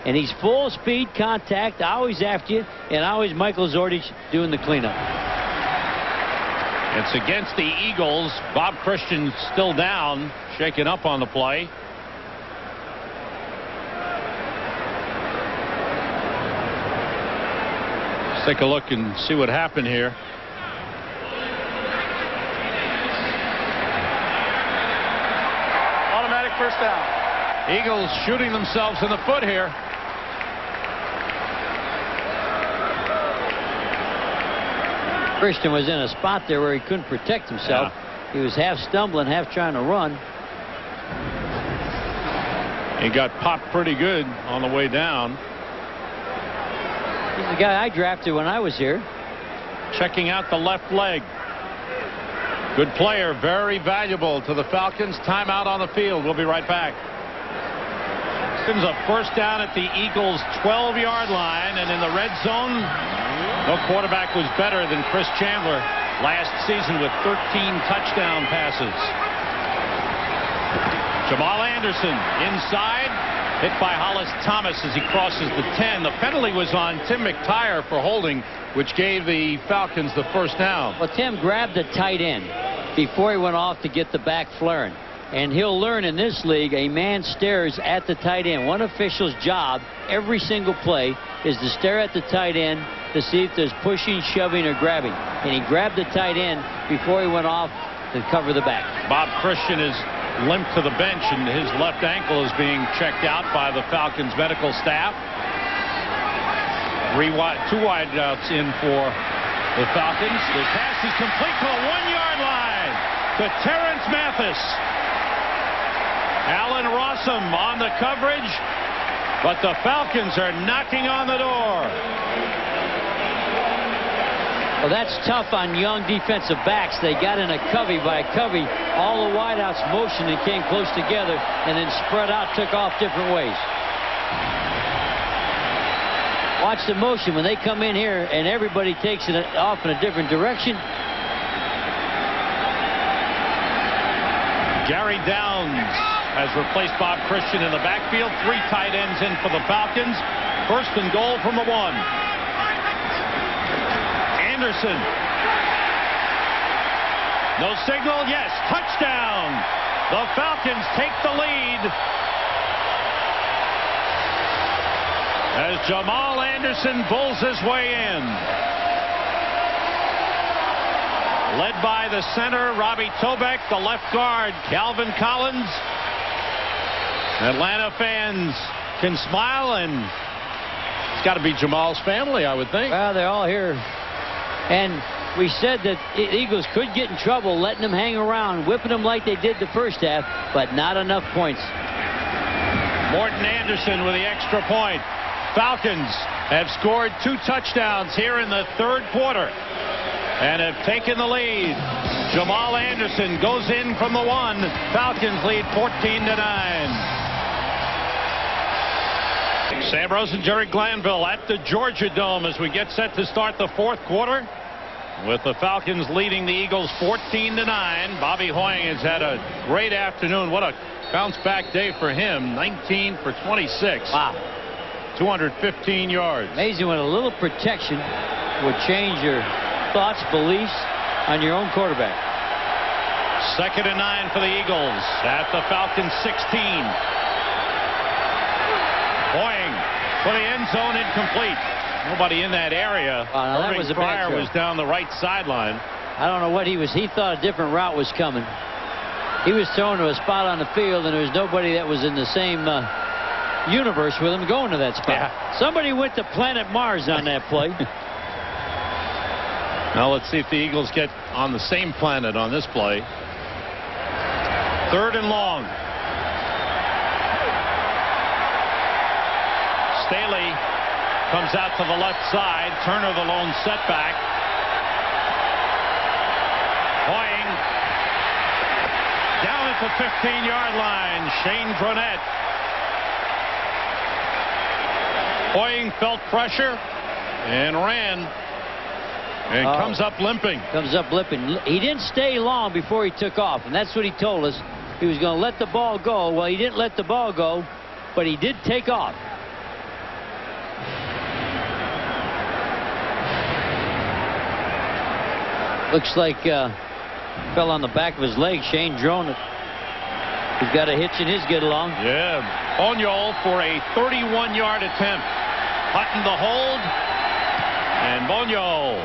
and he's full speed contact, always after you, and always Michael Zordich doing the cleanup. It's against the Eagles. Bob Christian still down, shaken up on the play. Let's take a look and see what happened here. Automatic first down. Eagles shooting themselves in the foot here. Christian was in a spot there where he couldn't protect himself. Yeah. He was half stumbling, half trying to run. He got popped pretty good on the way down. He's the guy I drafted when I was here. Checking out the left leg. Good player, very valuable to the Falcons. Timeout on the field. We'll be right back. This is a first down at the Eagles' 12-yard line, and in the red zone, no quarterback was better than Chris Chandler last season with 13 touchdown passes. Jamal Anderson inside. Hit by Hollis Thomas as he crosses the 10. The penalty was on Tim McTire for holding, which gave the Falcons the first down. Well, Tim grabbed the tight end before he went off to get the back flaring. And he'll learn in this league, a man stares at the tight end. One official's job every single play is to stare at the tight end to see if there's pushing, shoving, or grabbing. And he grabbed the tight end before he went off to cover the back. Bob Christian is limped to the bench, and his left ankle is being checked out by the Falcons medical staff. 2 wideouts in for the Falcons. The pass is complete to the 1-yard line to Terrence Mathis. Allen Rossum on the coverage, but the Falcons are knocking on the door. Well, that's tough on young defensive backs. They got in a covey by a covey. All the wideouts motioned and came close together and then spread out, took off different ways. Watch the motion when they come in here and everybody takes it off in a different direction. Gary Downs has replaced Bob Christian in the backfield. 3 tight ends in for the Falcons. First and goal from the 1. Anderson. No signal. Yes. Touchdown. The Falcons take the lead as Jamal Anderson bulls his way in. Led by the center, Robbie Tobeck, the left guard, Calvin Collins. Atlanta fans can smile, and it's got to be Jamal's family, I would think. Well, they're all here. And we said that the Eagles could get in trouble letting them hang around, whipping them like they did the first half, but not enough points. Morton Anderson with the extra point. Falcons have scored 2 touchdowns here in the third quarter and have taken the lead. Jamal Anderson goes in from the 1. Falcons lead 14-9. Sam Rose and Jerry Glanville at the Georgia Dome as we get set to start the fourth quarter, with the Falcons leading the Eagles 14-9. Bobby Hoying has had a great afternoon. What a bounce-back day for him. 19 for 26. Wow. 215 yards. Amazing when a little protection would change your thoughts, beliefs on your own quarterback. 2nd and 9 for the Eagles at the Falcons 16. Hoying for the end zone, incomplete. Nobody in that area. That was a bad throw. Was down the right sideline. I don't know what he was. He thought a different route was coming. He was thrown to a spot on the field, and there was nobody that was in the same universe with him going to that spot. Yeah. Somebody went to planet Mars on that play. Now let's see if the Eagles get on the same planet on this play. 3rd and long. Staley comes out to the left side. Turner the lone setback. Hoying down at the 15-yard line. Shane Dronette. Hoying felt pressure and ran and comes up limping. He didn't stay long before he took off, and that's what he told us. He was going to let the ball go. Well, he didn't let the ball go, but he did take off. Looks like fell on the back of his leg. Shane Dronette. He's got a hitch in his get along. Yeah. Boniol for a 31-yard attempt. Hutton the hold. And Boniol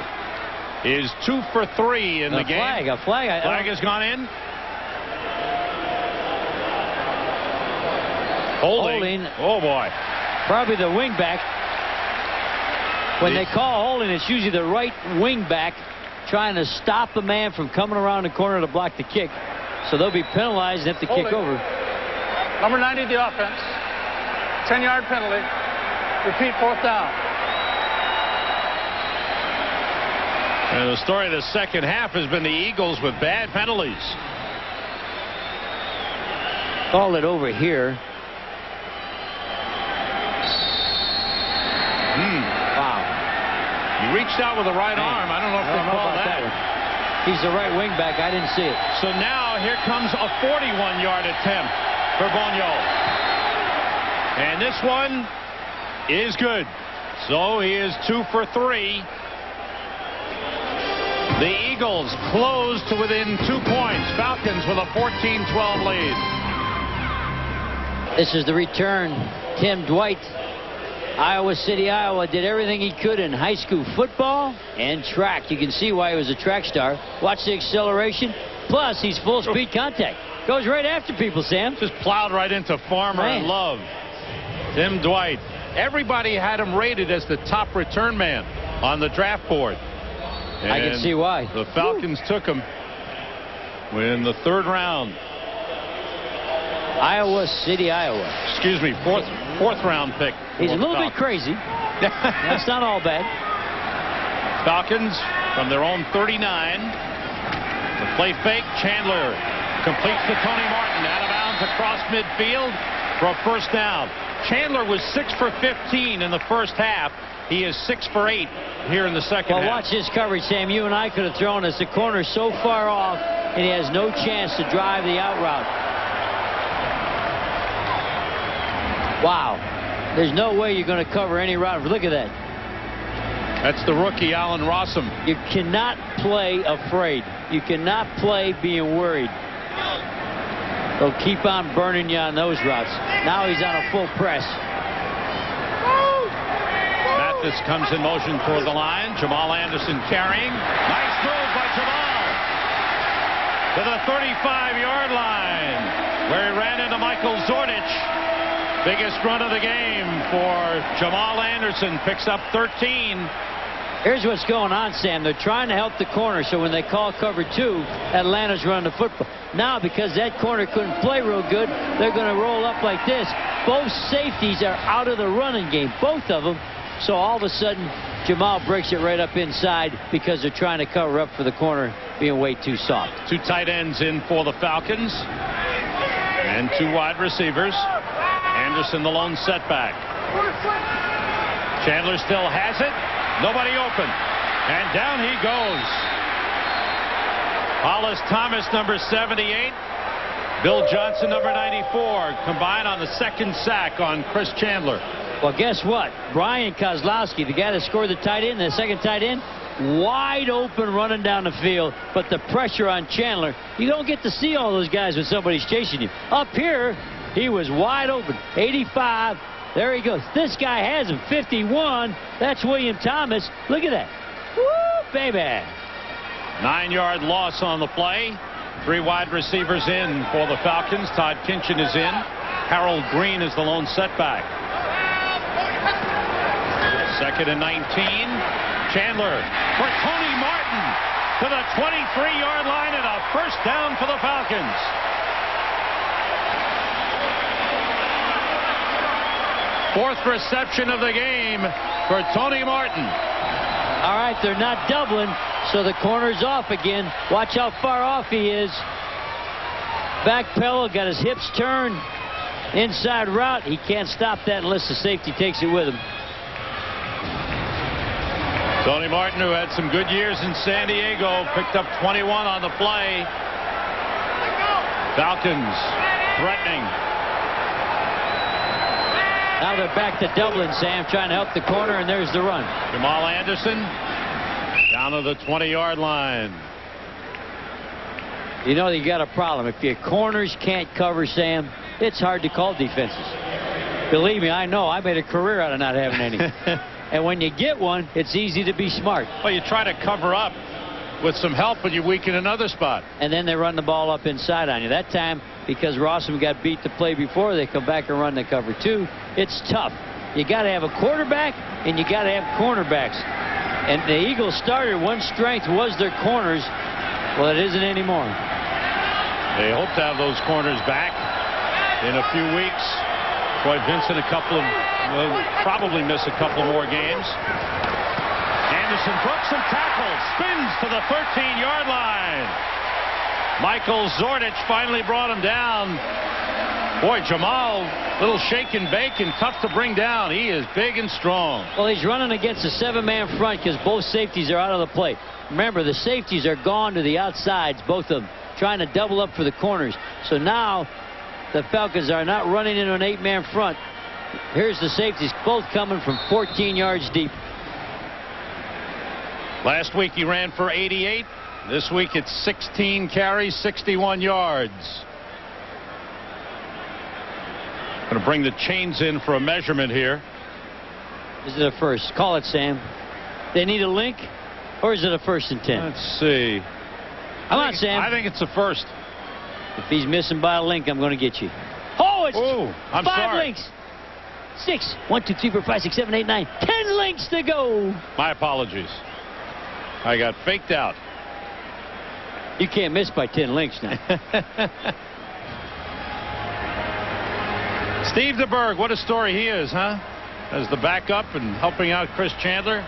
is 2 for 3 in the game. A flag. Flag has gone in. Holding. Oh, boy. Probably the wing back. When they call holding, it's usually the right wing back trying to stop the man from coming around the corner to block the kick. So they'll be penalized and have to kick over. Number 90, the offense. 10-yard penalty. Repeat, 4th down. And the story of the second half has been the Eagles with bad penalties. Called it over here. Wow. He reached out with the right arm. I don't know if they called that. He's the right wing back. I didn't see it. So now here comes a 41-yard attempt for Boniol. And this one is good. So he is 2 for 3. The Eagles close to within 2 points. Falcons with a 14-12 lead. This is the return. Tim Dwight, Iowa City, Iowa, did everything he could in high school football and track. You can see why he was a track star. Watch the acceleration. Plus, he's full speed contact. Goes right after people, Sam. Just plowed right into Farmer and Love. Tim Dwight. Everybody had him rated as the top return man on the draft board. And I can see why. The Falcons took him in the 3rd round. Iowa City, Iowa. Excuse me, fourth round pick. He's a little bit crazy. That's not all bad. Falcons from their own 39. The play fake. Chandler completes to Tony Martin. Out of bounds across midfield for a 1st down. Chandler was 6 for 15 in the first half. He is 6 for 8 here in the second half. Well, watch his coverage, Sam. You and I could have thrown us. The corner's so far off, and he has no chance to drive the out route. Wow. There's no way you're going to cover any route. Look at that. That's the rookie, Allen Rossum. You cannot play afraid. You cannot play being worried. They'll keep on burning you on those routes. Now he's on a full press. Mathis comes in motion toward the line. Jamal Anderson carrying. Nice move by Jamal to the 35-yard line, where he ran into Michael Zordich. Biggest run of the game for Jamal Anderson. Picks up 13. Here's what's going on, Sam. They're trying to help the corner, so when they call cover 2, Atlanta's running the football. Now, because that corner couldn't play real good, they're going to roll up like this. Both safeties are out of the running game, both of them. So all of a sudden, Jamal breaks it right up inside because they're trying to cover up for the corner being way too soft. 2 tight ends in for the Falcons and 2 wide receivers. Anderson, the lone setback. Chandler still has it. Nobody open. And down he goes. Hollis Thomas, number 78. Bill Johnson, number 94. Combined on the 2nd sack on Chris Chandler. Well, guess what? Brian Kozlowski, the guy that scored the tight end, the 2nd tight end, wide open running down the field. But the pressure on Chandler, you don't get to see all those guys when somebody's chasing you. Up here, he was wide open. 85. There he goes. This guy has him. 51. That's William Thomas. Look at that. Woo, baby. 9-yard loss on the play. 3 wide receivers in for the Falcons. Todd Kinchin is in. Harold Green is the lone setback. 2nd and 19. Chandler for Tony Martin to the 23-yard line and a first down for the Falcons. Fourth reception of the game for Tony Martin. All right, they're not doubling, so the corner's off again. Watch how far off he is. Back pedal, got his hips turned. Inside route, he can't stop that unless the safety takes it with him. Tony Martin, who had some good years in San Diego, picked up 21 on the play. Falcons threatening. Now they're back to Dublin, Sam, trying to help the corner, and there's the run. Jamal Anderson down to the 20-yard line. You know you got a problem. If your corners can't cover, Sam, it's hard to call defenses. Believe me, I know. I made a career out of not having any. And when you get one, it's easy to be smart. Well, you try to cover up with some help, but you weaken another spot. And then they run the ball up inside on you. That time, because Rossum got beat the play before, they come back and run the cover 2. It's tough. You got to have a quarterback, and you got to have cornerbacks. And the Eagles started, one strength was their corners. Well, it isn't anymore. They hope to have those corners back in a few weeks. Troy Vincent will probably miss a couple more games. Anderson broke some tackles, spins to the 13-yard line. Michael Zordich finally brought him down. Boy, Jamal, little shake and bake and tough to bring down. He is big and strong. Well, he's running against a 7-man front because both safeties are out of the play. Remember, the safeties are gone to the outsides, both of them, trying to double up for the corners. So now the Falcons are not running into an 8-man front. Here's the safeties, both coming from 14 yards deep. Last week he ran for 88. This week it's 16 carries, 61 yards. Going to bring the chains in for a measurement here. Is it a first? Call it, Sam. They need a link, or is it a 1st and 10? Let's see. Come on, Sam. I think it's a first. If he's missing by a link, I'm going to get you. Oh, it's I'm 5 sorry. links. 6. 1, 2, 3, 4, 5, 6, 7, 8, 9. 10 links to go. My apologies. I got faked out. You can't miss by 10 links now. Steve DeBerg, what a story he is, huh? As the backup and helping out Chris Chandler.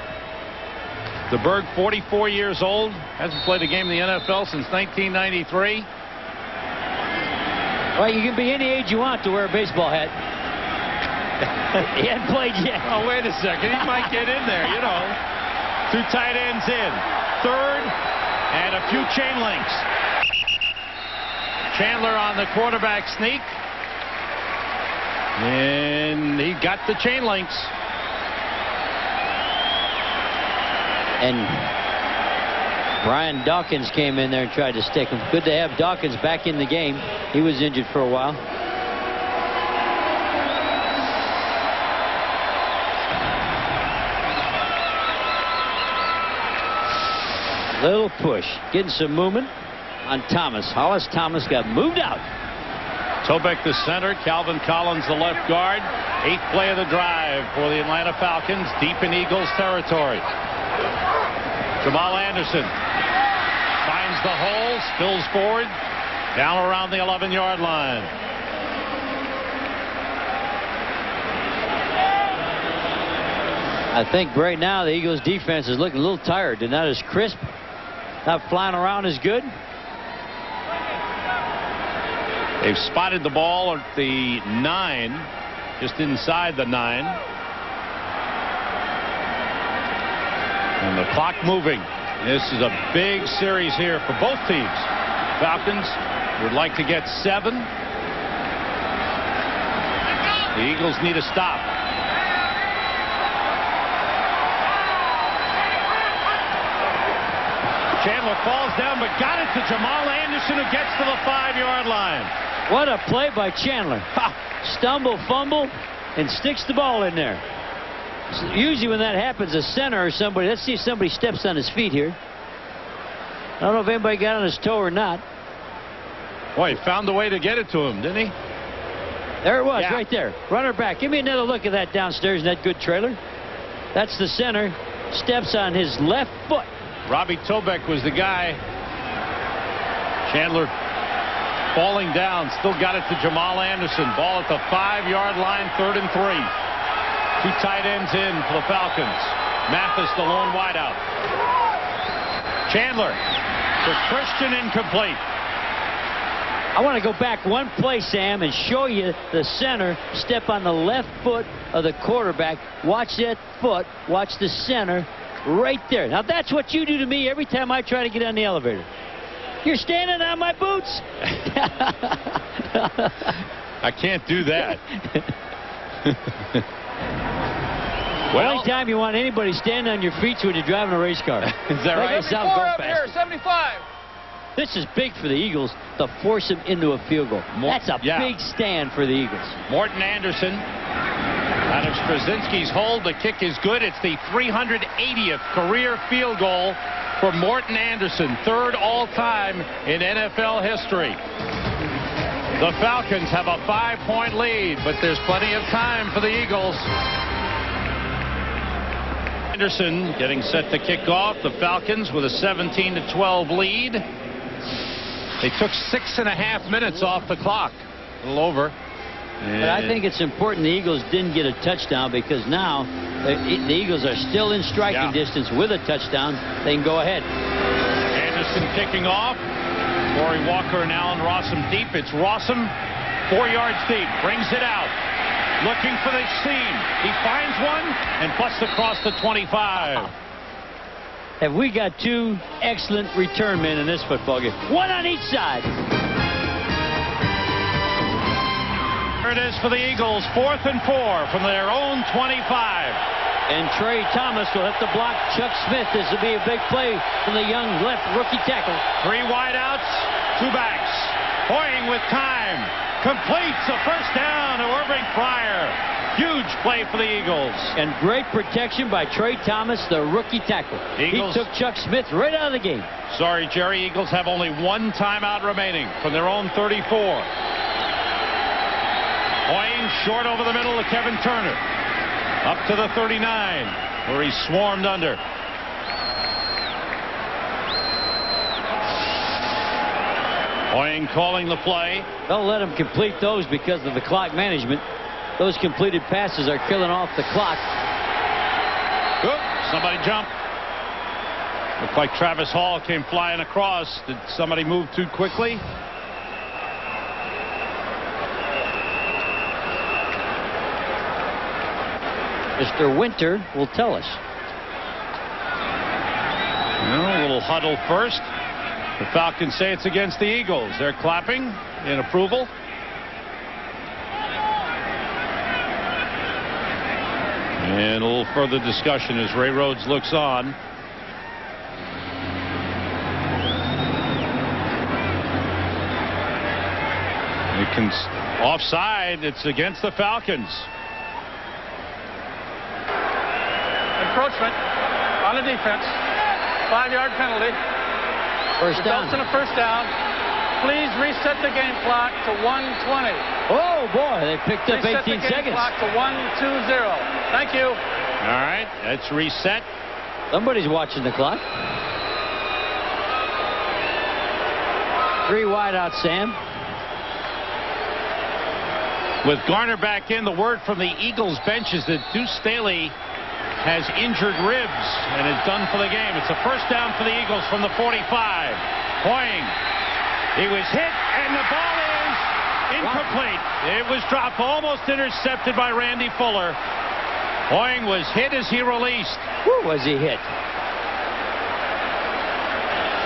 DeBerg, 44 years old, hasn't played a game in the NFL since 1993. Well, you can be any age you want to wear a baseball hat. He hadn't played yet. Oh, wait a second. He might get in there, you know. 2 tight ends in. 3rd and a few chain links. Chandler on the quarterback sneak. And he got the chain links. And Brian Dawkins came in there and tried to stick him. Good to have Dawkins back in the game. He was injured for a while. Little push. Getting some movement on Thomas. Hollis Thomas got moved out. Tobeck the center. Calvin Collins the left guard. 8th play of the drive for the Atlanta Falcons deep in Eagles territory. Jamal Anderson finds the hole, spills forward, down around the 11-yard line. I think right now the Eagles defense is looking a little tired. They're not as crisp, not flying around as good. They've spotted the ball at the 9, just inside the 9. And the clock moving. This is a big series here for both teams. Falcons would like to get 7. The Eagles need a stop. Chandler falls down, but got it to Jamal Anderson, who gets to the 5-yard line. What a play by Chandler. Stumble, fumble, and sticks the ball in there. So usually when that happens, a center or somebody, let's see if somebody steps on his feet here. I don't know if anybody got on his toe or not. Boy, he found a way to get it to him, didn't he? There it was, right there. Runner back. Give me another look at that downstairs in that good trailer. That's the center. Steps on his left foot. Robbie Tobeck was the guy. Chandler falling down. Still got it to Jamal Anderson. Ball at the 5-yard line, 3rd and 3. 2 tight ends in for the Falcons. Mathis, the lone wideout. Chandler to Christian, incomplete. I want to go back one play, Sam, and show you the center step on the left foot of the quarterback. Watch that foot. Watch the center right there. Now, that's what you do to me every time I try to get on the elevator. You're standing on my boots. I can't do that. Well, only time you want anybody standing on your feet is when you're driving a race car. Is that right? 74 up here, 75. This is big for the Eagles to force him into a field goal. That's a big stand for the Eagles. Morton Anderson out of Straczynski's hold. The kick is good. It's the 380th career field goal for Morton Anderson, 3rd all-time in NFL history. The Falcons have a 5-point lead, but there's plenty of time for the Eagles. Anderson getting set to kick off. The Falcons with a 17-12 lead. They took 6.5 minutes off the clock. A little over. But I think it's important the Eagles didn't get a touchdown, because now the Eagles are still in striking distance with a touchdown. They can go ahead. Anderson kicking off. Corey Walker and Allen Rossum deep. It's Rossum 4 yards deep. Brings it out. Looking for the seam. He finds one and busts across the 25. Have we got 2 excellent return men in this football game? 1 on each side. Here it is for the Eagles. 4th and 4 from their own 25. And Trey Thomas will have to block Chuck Smith. This will be a big play from the young left rookie tackle. 3 wideouts, 2 backs. Hoying with time. Completes a first down to Irving Fryer. Huge play for the Eagles. And great protection by Trey Thomas, the rookie tackle. Eagles, he took Chuck Smith right out of the game. Sorry, Jerry. Eagles have only 1 timeout remaining from their own 34. Hoying short over the middle to Kevin Turner. Up to the 39, where he's swarmed under. Hoying calling the play. Don't let him complete those because of the clock management. Those completed passes are killing off the clock. Oop, somebody jumped. Looked like Travis Hall came flying across. Did somebody move too quickly? Mr. Winter will tell us. A little huddle first. The Falcons say it's against the Eagles. They're clapping in approval. And a little further discussion as Ray Rhodes looks on. Offside. It's against the Falcons. Encroachment on the defense. 5-yard penalty. First down. Results in a first down. Please reset the game clock to 1:20. Oh, boy, they picked up 18 seconds. Reset the game clock to 1:20. Thank you. All right, that's reset. Somebody's watching the clock. 3 wide out, Sam. With Garner back in, the word from the Eagles bench is that Deuce Staley has injured ribs and is done for the game. It's a first down for the Eagles from the 45. Hoying. He was hit, and the ball is incomplete. It was dropped, almost intercepted by Randy Fuller. Hoying was hit as he released. Who was he hit?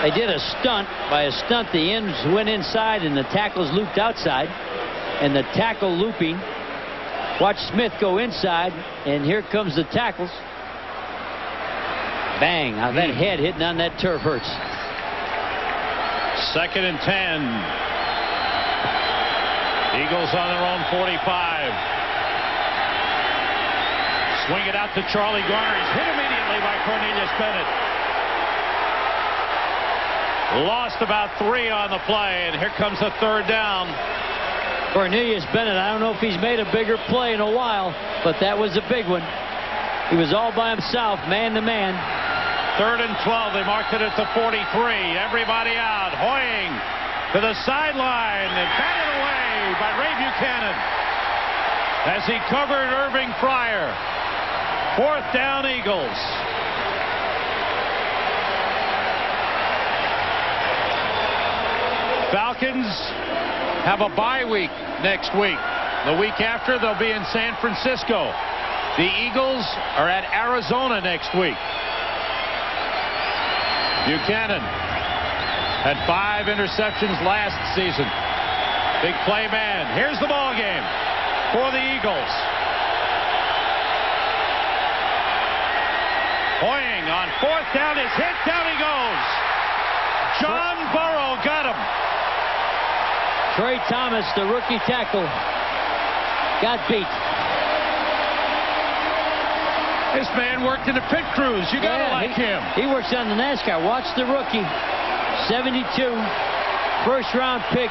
They did a stunt. By a stunt, the ends went inside and the tackles looped outside. And the tackle looping. Watch Smith go inside, and here comes the tackles. Bang. Now that head hitting on that turf hurts. 2nd and 10. Eagles on their own 45. Swing it out to Charlie Garner. He's hit immediately by Cornelius Bennett. Lost about 3 on the play, and here comes the 3rd down. Cornelius Bennett, I don't know if he's made a bigger play in a while, but that was a big one. He was all by himself, man to man. 3rd and 12. They marked it at the 43. Everybody out. Hoying to the sideline. And batted away by Ray Buchanan as he covered Irving Fryer. 4th down, Eagles. Falcons have a bye week next week. The week after, they'll be in San Francisco. The Eagles are at Arizona next week. Buchanan had 5 interceptions last season. Big play man. Here's the ball game for the Eagles. Hoying on 4th down is hit. Down he goes. John Burrow got him. Trey Thomas, the rookie tackle, got beat. This man worked in the pit crews. You gotta like him. He works on the NASCAR. Watch the rookie. 72. First-round pick.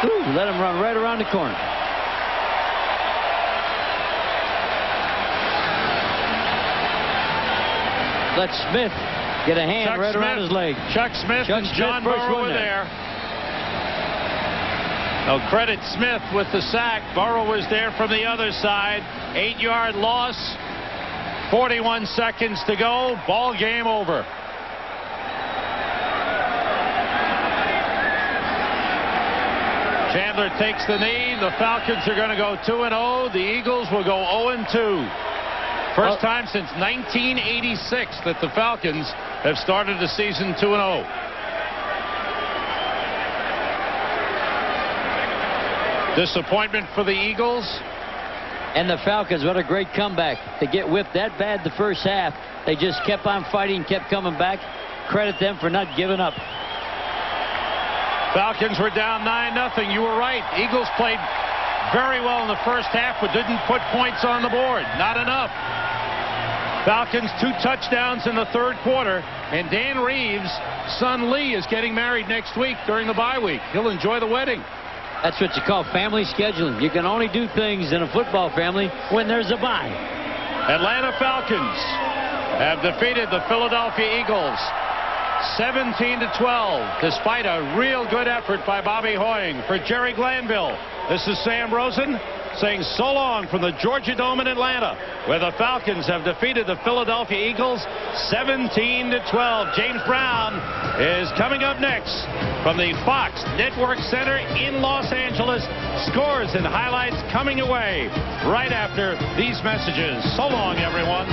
Ooh, let him run right around the corner. Let Smith get a hand right around his leg. Chuck Smith and John Burrow were there. No credit Smith with the sack. Burrow was there from the other side. 8-yard loss. 41 seconds to go. Ball game over. Chandler takes the knee. The Falcons are going to go 2-0. The Eagles will go 0-2. First time since 1986 that the Falcons have started the season 2-0. Disappointment for the Eagles. And the Falcons, what a great comeback. To get whipped that bad the first half, they just kept on fighting, kept coming back. Credit them for not giving up. Falcons were down 9-0. You were right. Eagles played very well in the first half, but didn't put points on the board. Not enough. Falcons 2 touchdowns in the 3rd quarter, and Dan Reeves' son Lee is getting married next week during the bye week. He'll enjoy the wedding. That's what you call family scheduling. You can only do things in a football family when there's a bye. Atlanta Falcons have defeated the Philadelphia Eagles 17-12, despite a real good effort by Bobby Hoying. For Jerry Glanville, this is Sam Rosen saying so long from the Georgia Dome in Atlanta, where the Falcons have defeated the Philadelphia Eagles 17-12. James Brown is coming up next from the Fox Network Center in Los Angeles. Scores and highlights coming away right after these messages. So long, everyone.